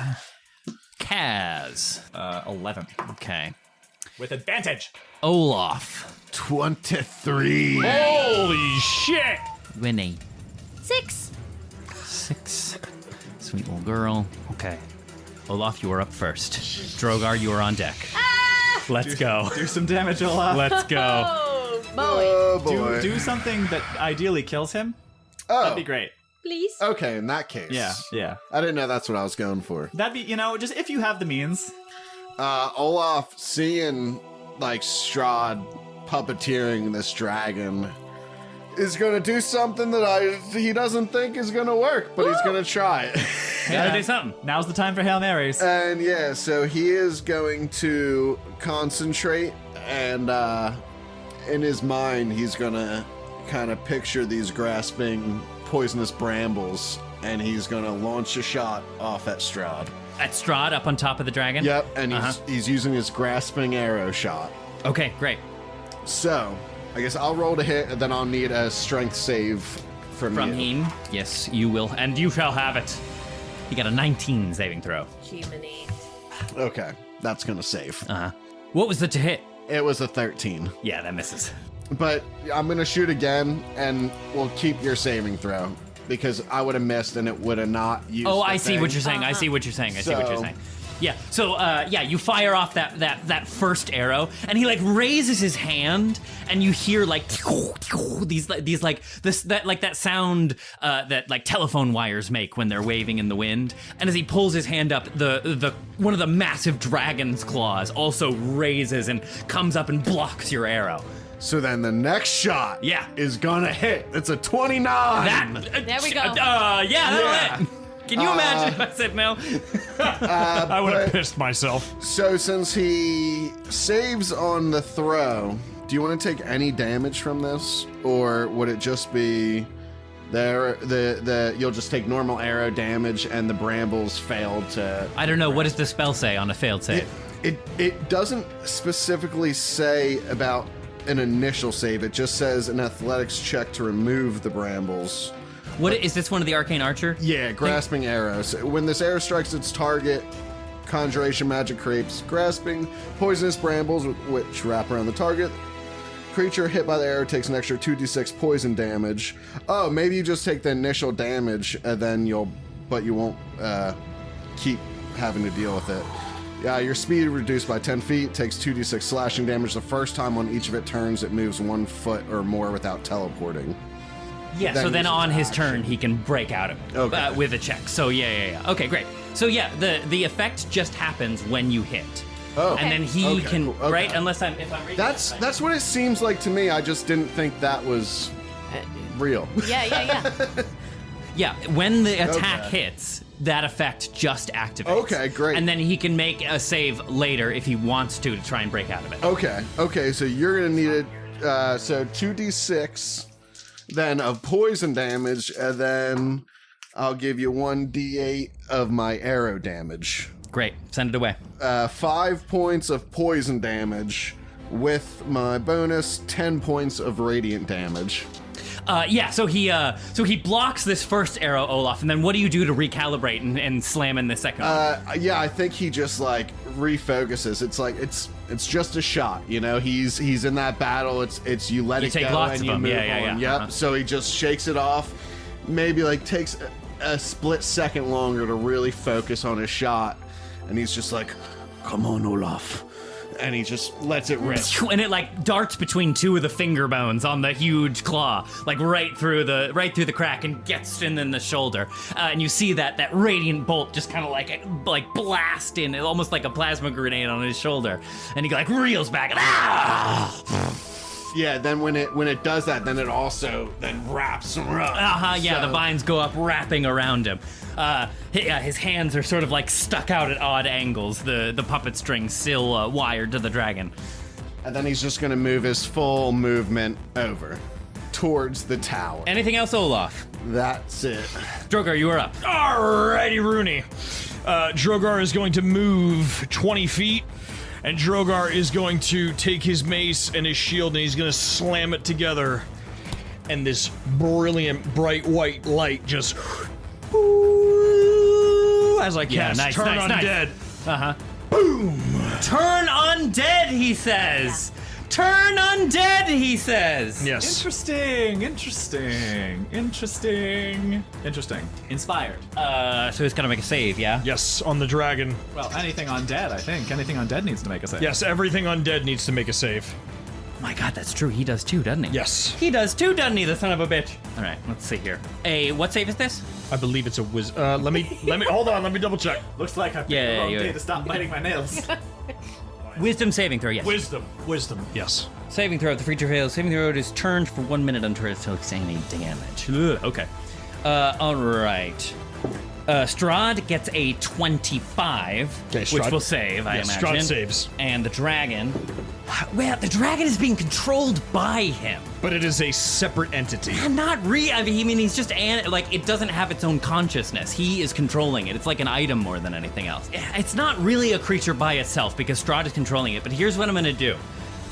Kaz. 11. Okay. With advantage. Olaf. 23. Holy shit! Winnie. 6. 6. Sweet little girl. Okay. Olaf, you are up first. Drogar, you are on deck. Let's go. Do some damage, Olaf. Let's go. Oh, boy. Oh, boy. Do something that ideally kills him. Oh. That'd be great. Please. Okay, in that case. Yeah. I didn't know that's what I was going for. That'd be, just if you have the means. Olaf, seeing, Strahd puppeteering this dragon, is going to do something that he doesn't think is going to work, but he's going to try it. Gotta do something. Now's the time for Hail Marys. And yeah, so he is going to concentrate, and in his mind, he's going to kind of picture these grasping poisonous brambles, and he's going to launch a shot off at Strahd. At Strahd, up on top of the dragon? Yep, and he's using his grasping arrow shot. Okay, great. So, I guess I'll roll to hit, and then I'll need a strength save from you. him. Yes, you will, and you shall have it. You got a 19 saving throw. Jiminy. Okay, that's going to save. What was it to hit? It was a 13. Yeah, that misses. But I'm going to shoot again, and we'll keep your saving throw, because I would have missed, and it would have not used Oh, the I see thing. what you're saying. I see what you're saying. I see what you're saying. Yeah. So, you fire off that first arrow, and he raises his hand, and you hear that sound that telephone wires make when they're waving in the wind. And as he pulls his hand up, the one of the massive dragon's claws also raises and comes up and blocks your arrow. So then the next shot is going to hit. It's a 29. There we go. That'll hit. Can you imagine if I said no? I would have pissed myself. So since he saves on the throw, do you want to take any damage from this? Or would it just be you'll just take normal arrow damage and the brambles failed to... I don't know. What does the spell say on a failed save? It doesn't specifically say about an initial save. It just says an athletics check to remove the brambles. What is this? One of the arcane archer? Yeah, grasping arrows. When this arrow strikes its target, conjuration magic creates grasping poisonous brambles which wrap around the target. Creature hit by the arrow takes an extra 2d6 poison damage. Oh, maybe you just take the initial damage and then you won't keep having to deal with it. Your speed reduced by 10 feet, takes 2d6 slashing damage the first time on each of its turns it moves 1 foot or more without teleporting. Yeah, so then on his turn, he can break out of it with a check. So yeah. Okay, great. So yeah, the effect just happens when you hit. Oh. And then he can, cool. Okay. right? If I'm reading That's what it seems like to me. I just didn't think that was real. Yeah. Yeah, when the attack hits, that effect just activates. Okay, great. And then he can make a save later if he wants to try and break out of it. Okay, so you're going to need it. So 2d6 then of poison damage, and then I'll give you 1d8 of my arrow damage. Great, send it away. 5 points of poison damage with my bonus 10 points of radiant damage. So he blocks this first arrow, Olaf, and then what do you do to recalibrate and slam in the second one? I think he just like refocuses. It's like it's just a shot, you know. He's in that battle. It's you let it take go lots and of you them. move Yeah. on. Yep. Uh-huh. So he just shakes it off. Maybe like takes a split second longer to really focus on his shot, and he's just like, "Come on, Olaf." And he just lets it rip. And it like darts between two of the finger bones on the huge claw, like right through the crack, and gets in the shoulder. And you see that radiant bolt just kind of like blast in, almost like a plasma grenade on his shoulder. And he like reels back. Yeah, then when it does that, then it also wraps around. The vines go up wrapping around him. His hands are sort of like stuck out at odd angles, the puppet string still wired to the dragon. And then he's just going to move his full movement over towards the tower. Anything else, Olaf? That's it. Drogar, you are up. Alrighty, Rooney. Drogar is going to move 20 feet, and Drogar is going to take his mace and his shield, and he's going to slam it together. And this brilliant, bright white light just... as I cast Turn Undead. Uh-huh. Boom! Turn undead, he says! Turn undead, he says! Yes. Interesting. Inspired. So he's gonna make a save, yeah? Yes, on the dragon. Well, anything undead, I think. Anything undead needs to make a save. Yes, everything undead needs to make a save. Oh my god, that's true. He does too, doesn't he? Yes. He does too, doesn't he, the son of a bitch? All right, let's see here. What save is this? I believe it's a let me hold on, let me double check. Looks like I picked the wrong day to stop biting my nails. Wisdom saving throw, yes. Wisdom, yes. Saving throw, if the creature fails. Saving throw is turned for 1 minute until it takes any damage. Ugh, okay. All right. Strahd gets a 25, which will save, I imagine. Strahd saves. And the dragon... Well, the dragon is being controlled by him. But it is a separate entity. Not really. I mean, he's just... it doesn't have its own consciousness. He is controlling it. It's like an item more than anything else. It's not really a creature by itself because Strahd is controlling it. But here's what I'm going to do.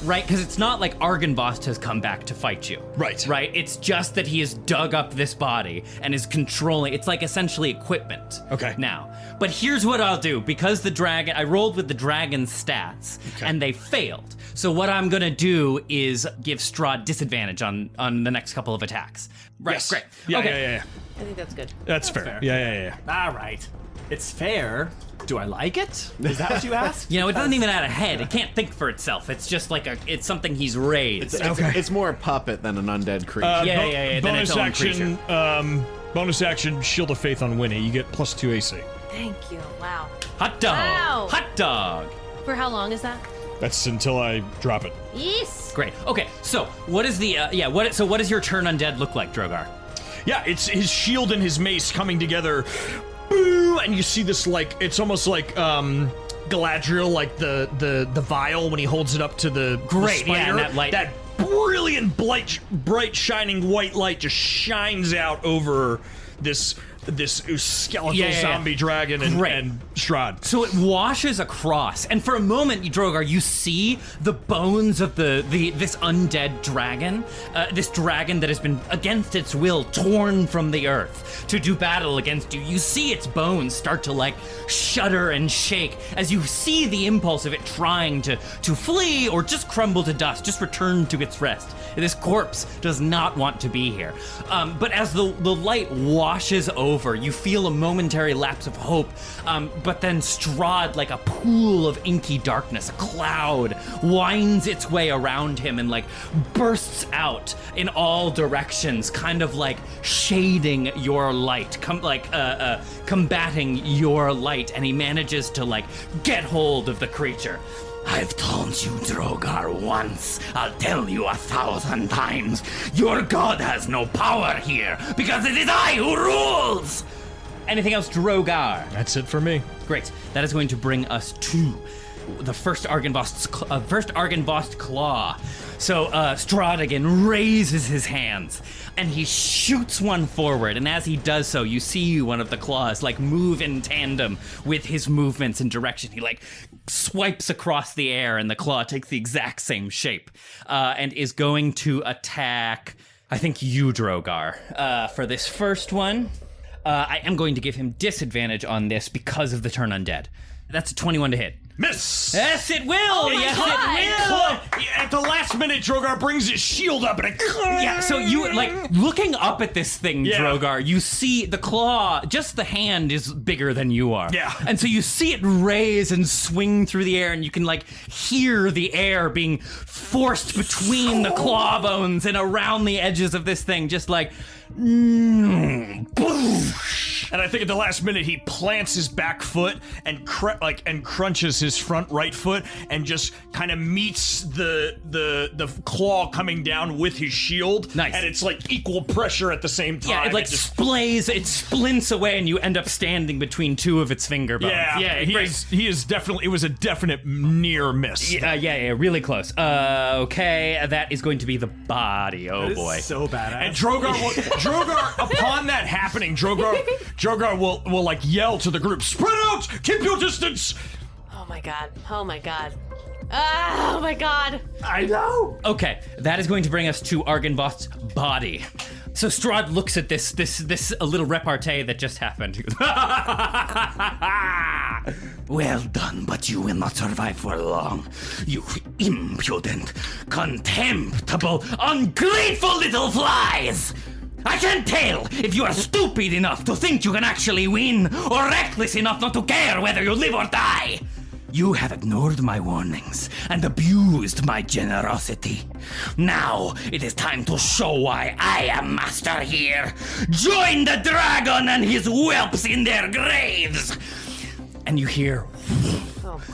Right, because it's not like Argenvost has come back to fight you. Right. It's just that he has dug up this body and is controlling. It's like essentially equipment. Okay. Now, but here's what I'll do. Because I rolled with the dragon's stats, and they failed. So what I'm gonna do is give Strahd disadvantage on the next couple of attacks. Right. Yes. Great. Yeah, okay. yeah. I think that's good. That's fair. Yeah. All right. It's fair. Do I like it? Is that what you asked? You know, it doesn't even have a head. It can't think for itself. It's just like it's something he's raised. It's more a puppet than an undead creature. Yeah. Then its own creature. Bonus action, Shield of Faith on Winnie. You get +2 AC. Thank you. Wow. Hot dog. Wow. Hot dog. For how long is that? That's until I drop it. Yes. Great. Okay. So what is the what does your turn undead look like, Drogar? Yeah, it's his shield and his mace coming together. Boo! And you see this it's almost like Galadriel, like the vial when he holds it up to the spider. And that light. That brilliant bright shining white light just shines out over this skeletal zombie dragon and Strahd. So it washes across, and for a moment, Drogar, you see the bones of this undead dragon, this dragon that has been against its will torn from the earth to do battle against you. You see its bones start to like shudder and shake as you see the impulse of it trying to flee or just crumble to dust, just return to its rest. This corpse does not want to be here. But as the light washes over, you feel a momentary lapse of hope, but then Strahd, like a pool of inky darkness, a cloud, winds its way around him and like bursts out in all directions, kind of like shading your light, combating your light, and he manages to like get hold of the creature. I've told you, Drogar, once. I'll tell you 1,000 times. Your god has no power here, because it is I who rules! Anything else, Drogar? That's it for me. Great. That is going to bring us to the first Argenvost claw. So Strahd again raises his hands, and he shoots one forward, and as he does so, you see one of the claws like move in tandem with his movements and direction. He like swipes across the air, and the claw takes the exact same shape, and is going to attack, I think, you, Drogar, for this first one. I am going to give him disadvantage on this because of the turn undead. That's a 21 to hit. Miss! Yes, it will! Oh yes, it will! At the last minute, Drogar brings his shield up and it... Yeah, so you, like, looking up at this thing, Drogar, you see the claw, just the hand is bigger than you are. Yeah. And so you see it raise and swing through the air, and you can, like, hear the air being forced between the claw bones and around the edges of this thing, just like... And I think at the last minute he plants his back foot and crunches his front right foot and just kind of meets the claw coming down with his shield. Nice. And it's like equal pressure at the same time. Yeah, it like it splints away, and you end up standing between two of its finger bones. Yeah, he is definitely. It was a definite near miss. Yeah, really close. Okay, that is going to be the body. Oh boy, so badass. And Drogar, upon that happening, Drogar will like yell to the group, "Spread out! Keep your distance!" Oh my god. Oh my god. Oh my god. I know. Okay, that is going to bring us to Argenvost's body. So Strahd looks at this little repartee that just happened. He goes, Well done, but you will not survive for long. You impudent, contemptible, ungrateful little flies! I can't tell if you are stupid enough to think you can actually win, or reckless enough not to care whether you live or die. You have ignored my warnings and abused my generosity. Now it is time to show why I am master here. Join the dragon and his whelps in their graves. And you hear... Oh boy.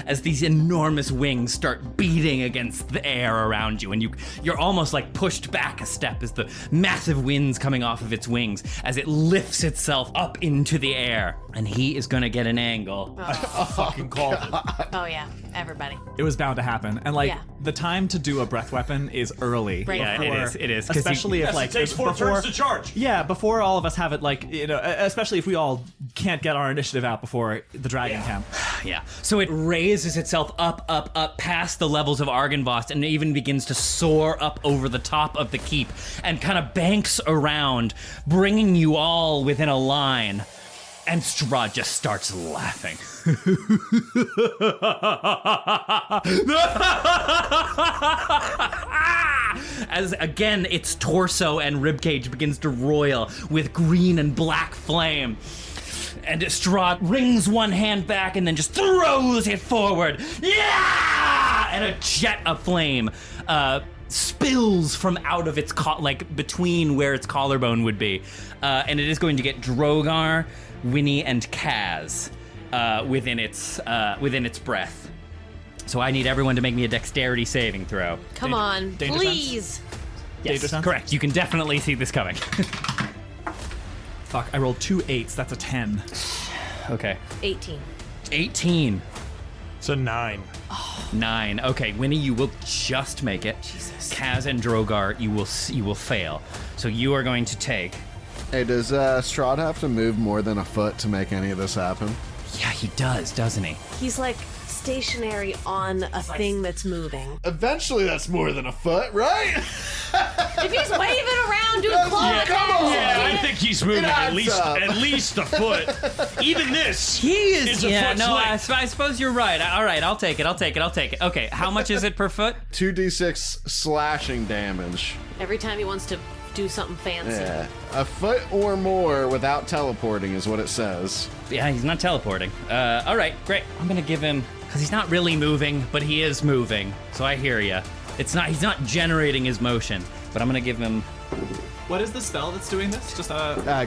As these enormous wings start beating against the air around you, and you're almost like pushed back a step as the massive winds coming off of its wings as it lifts itself up into the air. And he is gonna get an angle. I fucking called it. Oh yeah, everybody. It was bound to happen, and like the time to do a breath weapon is early. Right. Yeah, it is. Especially if like it takes 4 turns to charge. Yeah, before all of us have it, like, you know, especially if we all can't get our initiative out before the dragon can. Yeah. So it raises itself up past the levels of Argenvost, and even begins to soar up over the top of the keep and kind of banks around, bringing you all within a line. And Strahd just starts laughing. As again, its torso and ribcage begins to roil with green and black flame. And Strahd wrings one hand back and then just throws it forward. Yeah! And a jet of flame spills from out of its between where its collarbone would be, and it is going to get Drogar, Winnie, and Kaz within its breath. So I need everyone to make me a dexterity saving throw. Come on, danger please. Danger sense? Correct. You can definitely see this coming. Fuck, I rolled 2 8s. That's a 10. Okay. 18. 18. It's a 9. Oh, 9. Okay, Winnie, you will just make it. Jesus. Kaz and Drogar, you will fail. So you are going to take. Hey, does Strahd have to move more than a foot to make any of this happen? Yeah, he does, doesn't he? He's like stationary on a thing that's moving. Eventually, that's more than a foot, right? If he's waving around doing claw come on. Yeah, I think he's moving at least a foot. Even this is a foot's no, length. I suppose you're right. All right, I'll take it. Okay, how much is it per foot? 2d6 slashing damage. Every time he wants to do something fancy. Yeah. A foot or more without teleporting is what it says. Yeah, he's not teleporting. All right, great. I'm gonna give him, because he's not really moving, but he is moving. So I hear ya. He's not generating his motion, but I'm gonna give him. What is the spell that's doing this? Just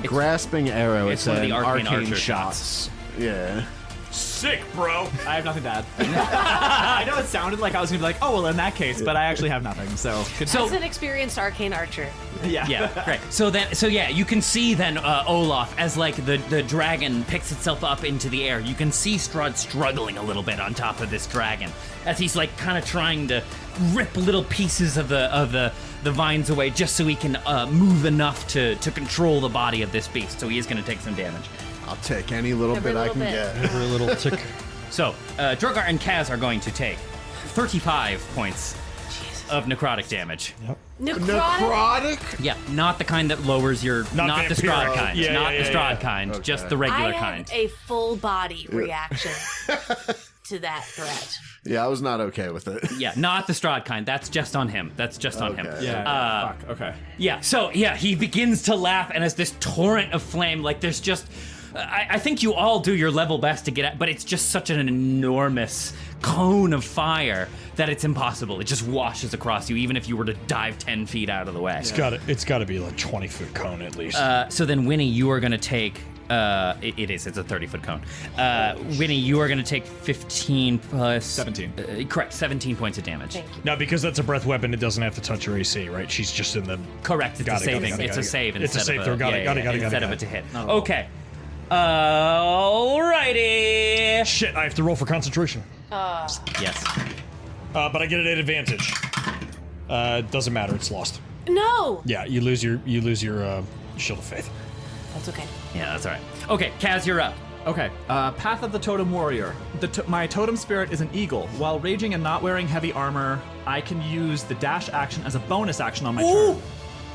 Grasping arrow. It's It's one of an the arcane arcane archer shots. Yeah. Sick, bro. I have nothing to add. I know it sounded like I was gonna be like, oh well, in that case, but I actually have nothing. So As an experienced arcane archer. Yeah, great. So you can see then Olaf as like the dragon picks itself up into the air. You can see Strahd struggling a little bit on top of this dragon as he's like kind of trying to rip little pieces of the vines away just so he can move enough to control the body of this beast. So he is going to take some damage. I'll take any little bit I can get. Every little tick. So Drogar and Kaz are going to take 35 points of necrotic damage. Yep. Necrotic? Yeah, not the kind that lowers your, not the Strahd kind, Yeah, not the Strahd kind, Okay. just the regular I kind. had a full body reaction to that threat. Yeah, I was not okay with it. Yeah, not the Strahd kind. That's just on him. That's just on him. yeah. Fuck. Okay. Yeah, so yeah, he begins to laugh, and as this torrent of flame, like there's just, I think you all do your level best to get at, but it's just such an enormous cone of fire that it's impossible. It just washes across you, even if you were to dive 10 feet out of the way. It's got to be like 20-foot cone at least. So then, Winnie, you are going to take. It's a 30-foot cone. Winnie, you are going to take 15 plus 17. Correct, 17 points of damage. Thank you. Now, because that's a breath weapon, it doesn't have to touch your AC, right? She's just in the. Correct. It's a saving. It's a save It's a instead save of throw. Got it. instead of it to hit. Okay. Alrighty. Shit, I have to roll for concentration. Yes. But I get it at advantage. Doesn't matter. It's lost. No! Yeah, you lose your shield of faith. That's okay. Yeah, that's all right. Okay, Kaz, you're up. Okay. Path of the Totem Warrior. My totem spirit is an eagle. While raging and not wearing heavy armor, I can use the dash action as a bonus action on my turn.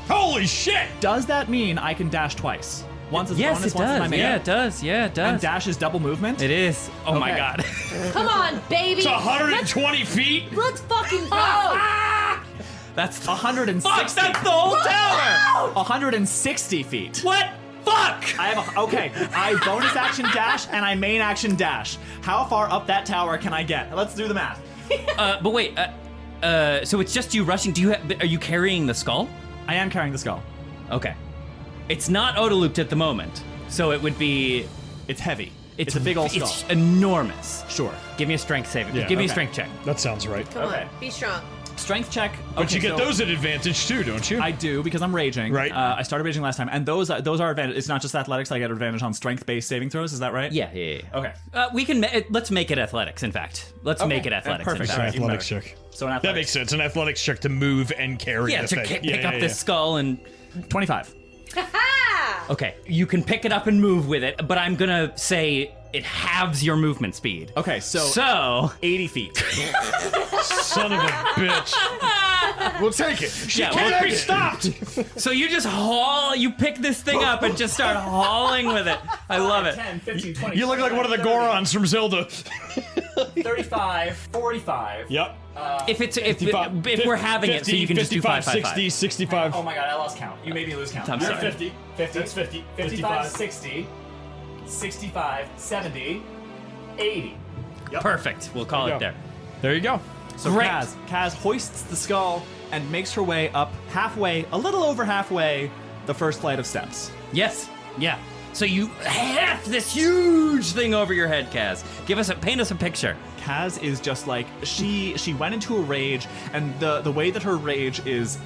Holy shit! Does that mean I can dash twice? Once as Yes, bonus, it once as does. my main? Yeah, it does. Yeah, it does. And dash is double movement? It is. Oh my Okay. god. Come on, baby! It's 120 feet. Let's fucking go! That's 160. Fuck, that's the whole tower! 160 feet. What? Fuck! I bonus action dash and I main action dash. How far up that tower can I get? Let's do the math. But wait, so it's just you rushing. Are you carrying the skull? I am carrying the skull. Okay. It's not auto-looped at the moment, so it would be... It's heavy. It's a big old skull. It's enormous. Sure. Give me a strength save. Yeah, Give me a okay. strength check. That sounds right. Come Okay. on, be strong. Strength check. But Okay, you get so those at advantage too, don't you? I do because I'm raging. Right. I started raging last time, and those are advantage. It's not just athletics. I get advantage on strength-based saving throws. Is that right? Yeah. Okay. We can... let's make it athletics, in fact. Let's make it athletics, perfect. in It's an fact. All right, athletics check. So an athletics. That makes sense. An athletics check to move and carry Yeah, the to thing. pick up this skull and... 25. Okay, you can pick it up and move with it, but I'm gonna say it halves your movement speed. Okay, so 80 feet. Son of a bitch. We'll take it. Yeah, Can't be stopped. so you just you pick this thing up and just start hauling with it. I love it. 10, 15, 20. You look like one of the Gorons from Zelda. 35, 45. Yep. If we're having it, so you can just do 5, 5, 5. 60, 65. Oh my god, I lost count. You made me lose count. I'm You're sorry. 50. That's 50. 55, 60. 65, 70, 80. Perfect. We'll call There it you go. there. There you go. So Great. Kaz hoists the skull and makes her way up halfway, a little over halfway, the first flight of steps. Yes. Yeah. So you heft this huge thing over your head, Kaz. Paint us a picture. Kaz is just like she went into a rage, and the way that her rage is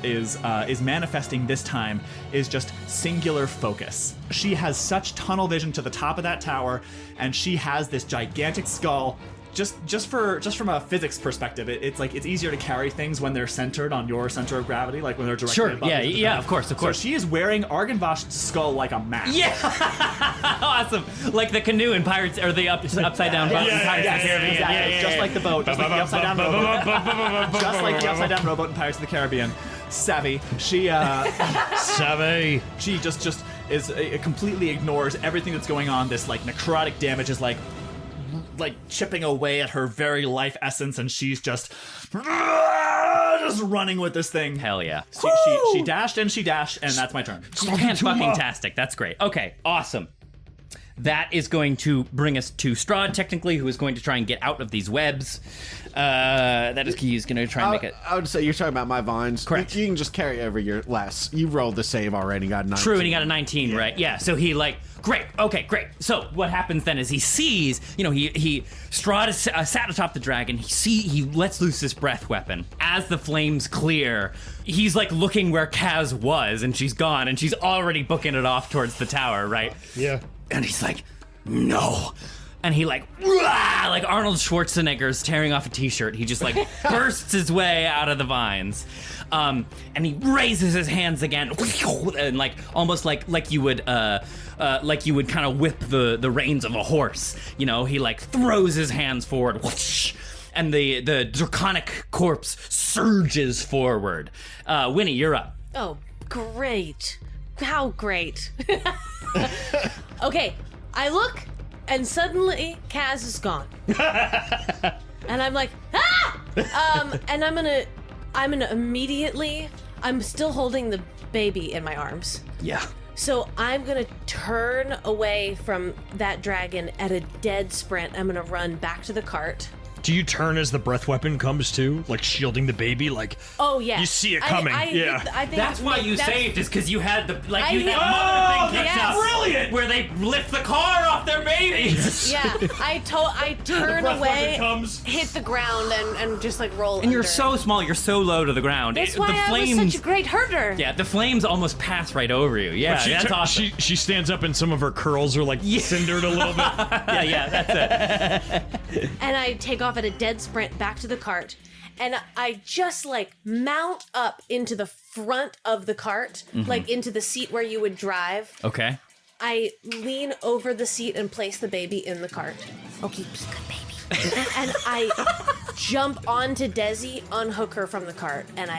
manifesting this time is just singular focus. She has such tunnel vision to the top of that tower, and she has this gigantic skull just from a physics perspective, it's like it's easier to carry things when they're centered on your center of gravity, like when they're directly above you. Yeah, of course. So she is wearing Argenvost's skull like a mask. Yeah, awesome. Like the canoe in Pirates, or the upside down boat in Pirates of the Caribbean. Exactly. Just like the boat, just like the upside down rowboat. Just like the upside down rowboat in Pirates of the Caribbean. Savvy. She just is it completely ignores everything that's going on. This like necrotic damage is like chipping away at her very life essence, and she's just running with this thing. Hell yeah. She dashed, and that's my turn. Fantastic. That's great. Okay, awesome. That is going to bring us to Strahd, technically, who is going to try and get out of these webs. He's going to try and make it. I would say you're talking about my vines. Correct. You can just carry over your last. You rolled the save already, got 19. True, and he got a 19, right? Yeah, so he great, okay, great. So what happens then is he sees, Strahd is sat atop the dragon. He lets loose this breath weapon. As the flames clear, he's like looking where Kaz was, and she's gone, and she's already booking it off towards the tower, right? Yeah. And he's like, no. And he like Arnold Schwarzenegger's tearing off a t-shirt. He just like bursts his way out of the vines. And he raises his hands again, and like almost like you would kind of whip the reins of a horse. He like throws his hands forward, whoosh, and the draconic corpse surges forward. Winnie, you're up. Oh, great. How great. Okay, I look, and suddenly Kaz is gone. And I'm like, ah! And I'm gonna immediately, I'm still holding the baby in my arms. Yeah. So I'm gonna turn away from that dragon at a dead sprint. I'm gonna run back to the cart. Do you turn as the breath weapon comes too, like shielding the baby? Like, oh yeah, you see it coming. I think that's why you saved, is because you had the thing up, brilliant, where they lift the car off their babies. Yeah, I turn away, hit the ground, and just like roll. And you're so small, you're so low to the ground. That's why I was such a great herder. Yeah, the flames almost pass right over you. Yeah, that's awesome. She stands up and some of her curls are like cindered a little bit. yeah, that's it. And I take off at a dead sprint back to the cart, and I just like mount up into the front of the cart, like into the seat where you would drive. Okay. I lean over the seat and place the baby in the cart. Okay, be good, baby. And I jump onto Desi, unhook her from the cart, and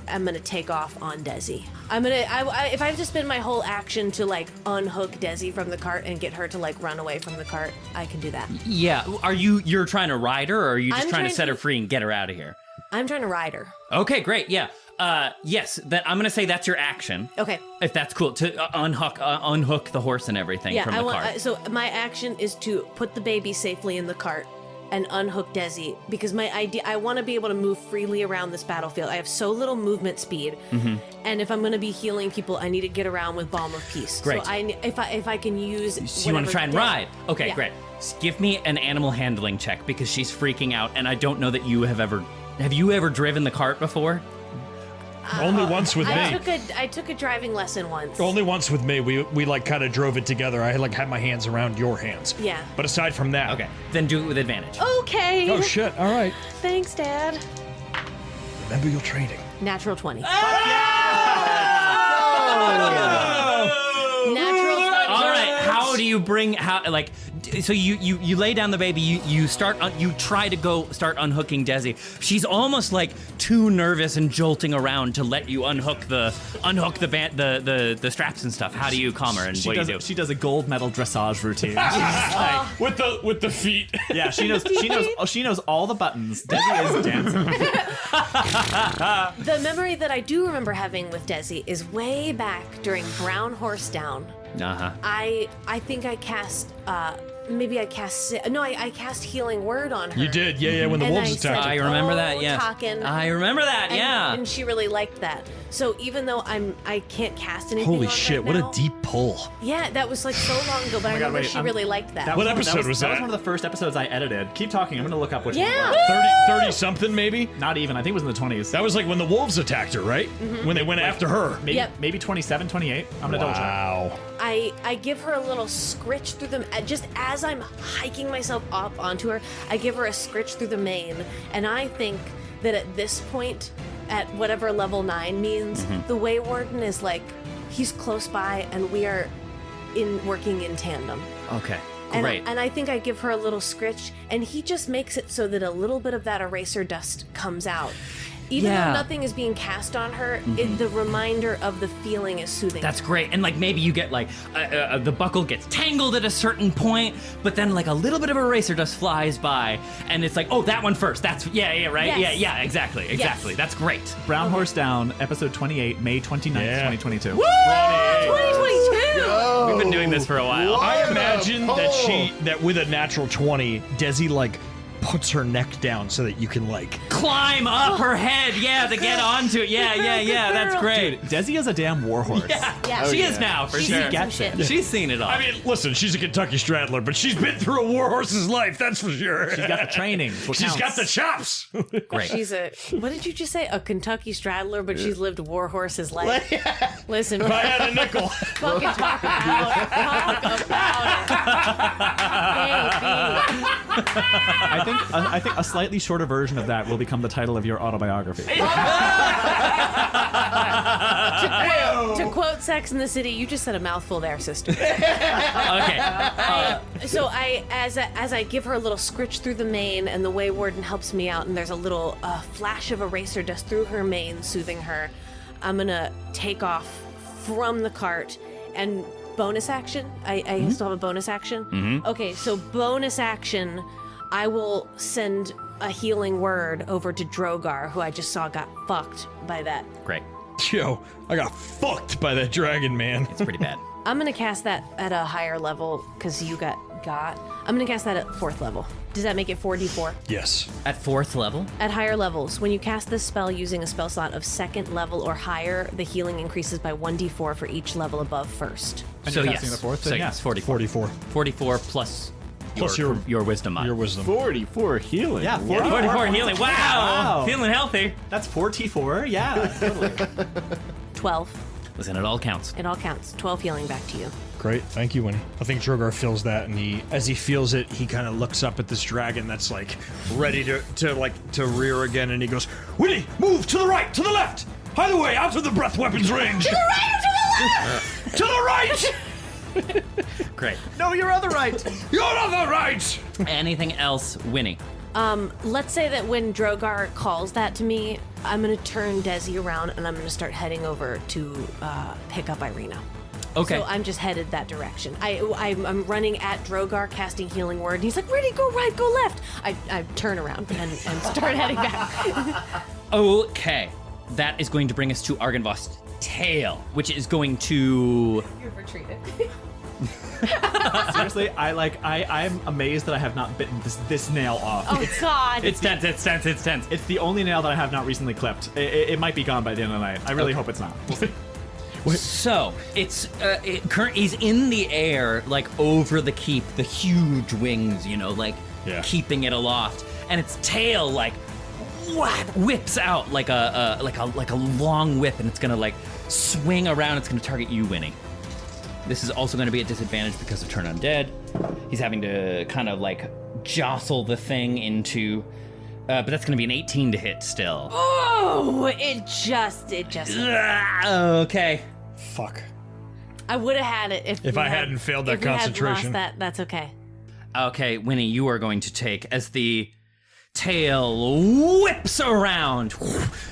I'm gonna take off on Desi. If I have to spend my whole action to like unhook Desi from the cart and get her to like run away from the cart, I can do that. Yeah. You're trying to ride her, or are you just trying to set her free and get her out of here? I'm trying to ride her. Okay, great. Yeah. Yes. I'm gonna say that's your action. Okay. If that's cool, to unhook the horse and everything from the cart. So my action is to put the baby safely in the cart and unhook Desi, because I want to be able to move freely around this battlefield. I have so little movement speed, and if I'm going to be healing people, I need to get around with Balm of Peace. Great. So if I can use, so you want to try and ride? Okay, great. Give me an animal handling check, because she's freaking out, and I don't know that you have you ever driven the cart before? Only once with me. I took a driving lesson once. Only once with me. We like kind of drove it together. I like had my hands around your hands. Yeah. But aside from that. Okay. Then do it with advantage. Okay. Oh shit. All right. Thanks, Dad. Remember your training. Natural 20. Natural 20. All right. How do you bring so you lay down the baby, you try to start unhooking Desi. She's almost like too nervous and jolting around to let you unhook the straps and stuff. How do you calm her, and what do you do? She does a gold medal dressage routine. With the feet. Yeah, she knows all the buttons. Desi is dancing. The memory that I do remember having with Desi is way back during Brown Horse Down. I think I cast I cast Healing Word on her. You did, yeah, when the wolves attacked. I remember that, yeah. I remember that, yeah. And she really liked that. So even though I can't cast anything Holy on shit, right what now, a deep pull. Yeah, that was like so long ago, but I remember she really liked that. What episode was that? That was one of the first episodes I edited. Keep talking, I'm gonna look up which one. 30 something maybe? Not even, I think it was in the 20s. That was like when the wolves attacked her, right? When they went after her. Maybe 27, 28. I'm gonna double check. Wow. I give her a little scritch through the, just as I'm hiking myself up onto her, I give her a scritch through the mane, and I think that at this point, at whatever level 9 means, the Way Warden is like, he's close by, and we are working in tandem. Okay, great. And I think I give her a little scritch, and he just makes it so that a little bit of that eraser dust comes out. Even though nothing is being cast on her, the reminder of the feeling is soothing. That's great. And like maybe you get like the buckle gets tangled at a certain point, but then like a little bit of eraser dust flies by, and it's like, oh, that one first. That's right. Yes. Yeah, exactly. Yes. That's great. Brown Horse Down, episode 28, May 29th, 2022. Woo! 2022! We've been doing this for a while. I imagine that with a natural 20, Desi like puts her neck down so that you can like Climb up her head, to get onto it. Yeah, that's great. Dude, Desi is a damn warhorse. Yeah. She is now, for sure. She gets it. She's seen it all. I mean, listen, she's a Kentucky straddler, but she's been through a warhorse's life, that's for sure. She's got the training. She's got the chops. Great. She's what did you just say? A Kentucky straddler, but she's lived Warhorse's life. Listen, If I had a nickel. fucking talk about it. Baby. I think a slightly shorter version of that will become the title of your autobiography. To quote Sex in the City, you just said a mouthful there, sister. Okay. So as I give her a little scritch through the mane, and the Way Warden helps me out, and there's a little flash of eraser dust through her mane, soothing her, I'm gonna take off from the cart and bonus action. I still have a bonus action. Okay, so bonus action, I will send a healing word over to Drogar, who I just saw got fucked by that. Great. Yo, I got fucked by that dragon, man. It's pretty bad. I'm gonna cast that at a higher level because you got. I'm gonna cast that at 4th level. Does that make it 4d4? Yes. At 4th level? At higher levels, when you cast this spell using a spell slot of 2nd level or higher, the healing increases by 1d4 for each level above first. And So you're yes. casting the 4th, So then yes, 44. 44. Plus Your wisdom mod. Your wisdom. 44 healing. Yeah, 44 healing. Wow. Feeling healthy. That's 4t4. Yeah, totally. 12. Listen, it all counts. It all counts. 12 healing back to you. Great, thank you, Winnie. I think Drogar feels that, and as he feels it, he kind of looks up at this dragon that's like ready to rear again, and he goes, "Winnie, move to the right, to the left, either way, out of the breath weapons range." To the right or to the left? To the right. Great. No, you're on the right. You're on the right. Anything else, Winnie? Let's say that when Drogar calls that to me, I'm going to turn Desi around and I'm going to start heading over to pick up Irina. Okay. So I'm just headed that direction. I'm running at Drogar, casting Healing Word, and he's like, "Ready, go right, go left." I turn around and start heading back. Okay. That is going to bring us to Argenvost's tail, which is going to... You've retreated. Seriously, I'm amazed that I have not bitten this nail off. Oh, God. It's tense. It's the only nail that I have not recently clipped. It might be gone by the end of the night. I really hope it's not. We'll see. So, he's in the air, like, over the keep, the huge wings, keeping it aloft, and its tail, like, whips out like a long whip, and it's gonna, like, swing around. It's gonna target you, Winnie. This is also gonna be at disadvantage because of Turn Undead. He's having to kind of, like, jostle the thing into... but that's gonna be an 18 to hit still. Oh, it just... Okay. Fuck. I would have had it if I hadn't failed that concentration. If we had lost that's okay. Okay, Winnie, you are going to take, as the tail whips around,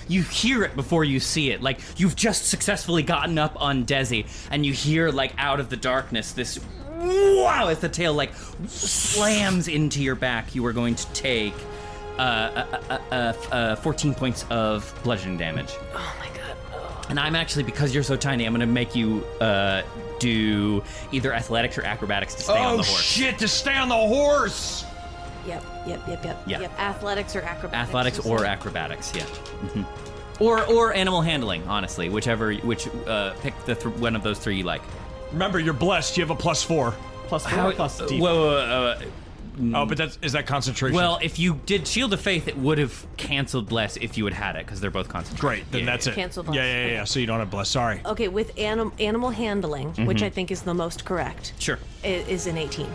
you hear it before you see it. Like, you've just successfully gotten up on Desi, and you hear, like, out of the darkness, this wow, as the tail, like, slams into your back. You are going to take 14 points of bludgeoning damage. Oh, my God. And I'm actually, because you're so tiny, I'm going to make you do either athletics or acrobatics to stay on the horse. Oh, shit, to stay on the horse! Yep. Yeah. Athletics or acrobatics. Athletics or acrobatics, yeah. Mm-hmm. Or animal handling, honestly, pick one of those three you like. Remember, you're blessed. You have a +4. +4 plus D4. Whoa. Oh, but is that concentration? Well, if you did Shield of Faith, it would have canceled Bless if you had it, because they're both concentration. Great, then that's it. Cancel Bless. Yeah. So you don't have Bless. Sorry. Okay, with animal handling, which I think is the most correct. Sure. Is an 18.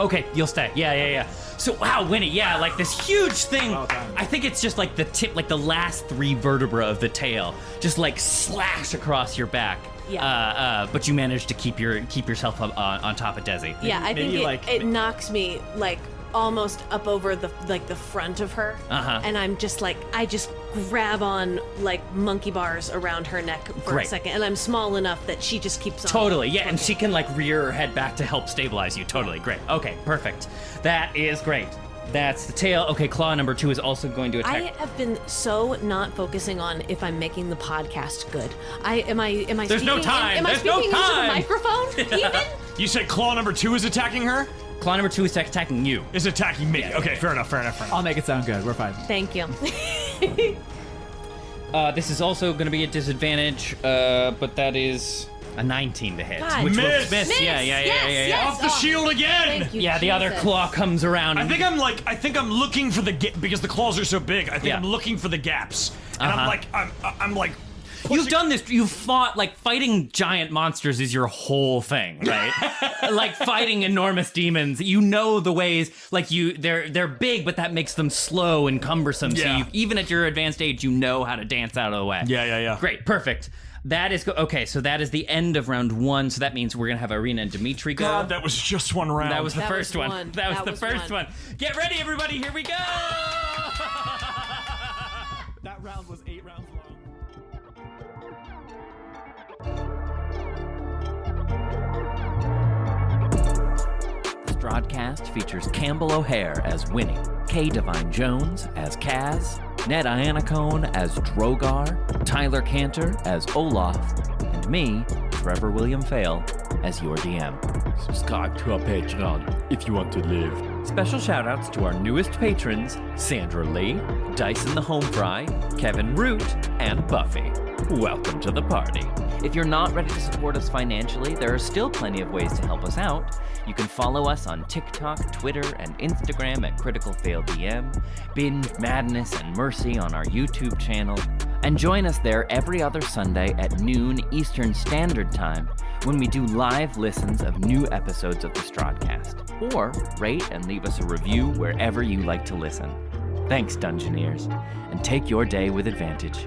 Okay, you'll stay. Yeah. So, wow, Winnie, like this huge thing. Well done. I think it's just like the tip, like the last 3 vertebrae of the tail, just like slash across your back. Yeah. But you managed to keep yourself up on top of Desi. Yeah, I think it knocks me like almost up over the front of her, and I'm just like I just grab on like monkey bars around her neck for a second, and I'm small enough that she just keeps on. Totally, yeah, and she can like rear her head back to help stabilize you. Totally, great. Okay, perfect. That is great. That's the tail. Okay, claw number 2 is also going to attack. I have been so not focusing on if I'm making the podcast good. Am I? There's speaking no time. Am I There's no speaking into the time. microphone? Even? You said claw number 2 is attacking her? Claw number 2 is attacking you. Is attacking me. Okay, fair enough. I'll make it sound good. We're fine. Thank you. This is also going to be a disadvantage, but that is a 19 to hit. God. Which Miss. will miss. Yeah. Yes. Off the shield again. Thank you, Yeah, the other Jesus. claw comes around. I think I'm looking for the because the claws are so big. I think Yeah. I'm looking for the gaps, and I'm like. You've done this. You've fought, like, fighting giant monsters is your whole thing, right? Like, fighting enormous demons. You know the ways, like, they're big, but that makes them slow and cumbersome. Yeah. So even at your advanced age, you know how to dance out of the way. Yeah. Great, perfect. That is, okay, so that is the end of round 1, so that means we're going to have Arena and Dimitri go. God, that was just one round. That was the That first was one. one. That was That the was first one. one. Get ready, everybody. Here we go. That round was 8 rounds long. Strahdcast features Campbell O'Hare as Winnie, Kay Devine-Jones as Kaz, Ned Iannacone as Drogar, Tyler Kanter as Olaf, and me, Trevor William Fayle, as your DM. Subscribe to our Patreon if you want to live. Special shoutouts to our newest patrons, Sandra Lee, Dyson the Home Fry, Kevin Root, and Buffy. Welcome to the party. If you're not ready to support us financially, there are still plenty of ways to help us out. You can follow us on TikTok, Twitter, and Instagram at Critical Fail DM, binge Madness and Mercy on our YouTube channel, and join us there every other Sunday at noon Eastern Standard Time when we do live listens of new episodes of the Strahdcast. Or rate and leave us a review wherever you like to listen. Thanks, Dungeoneers, and take your day with advantage.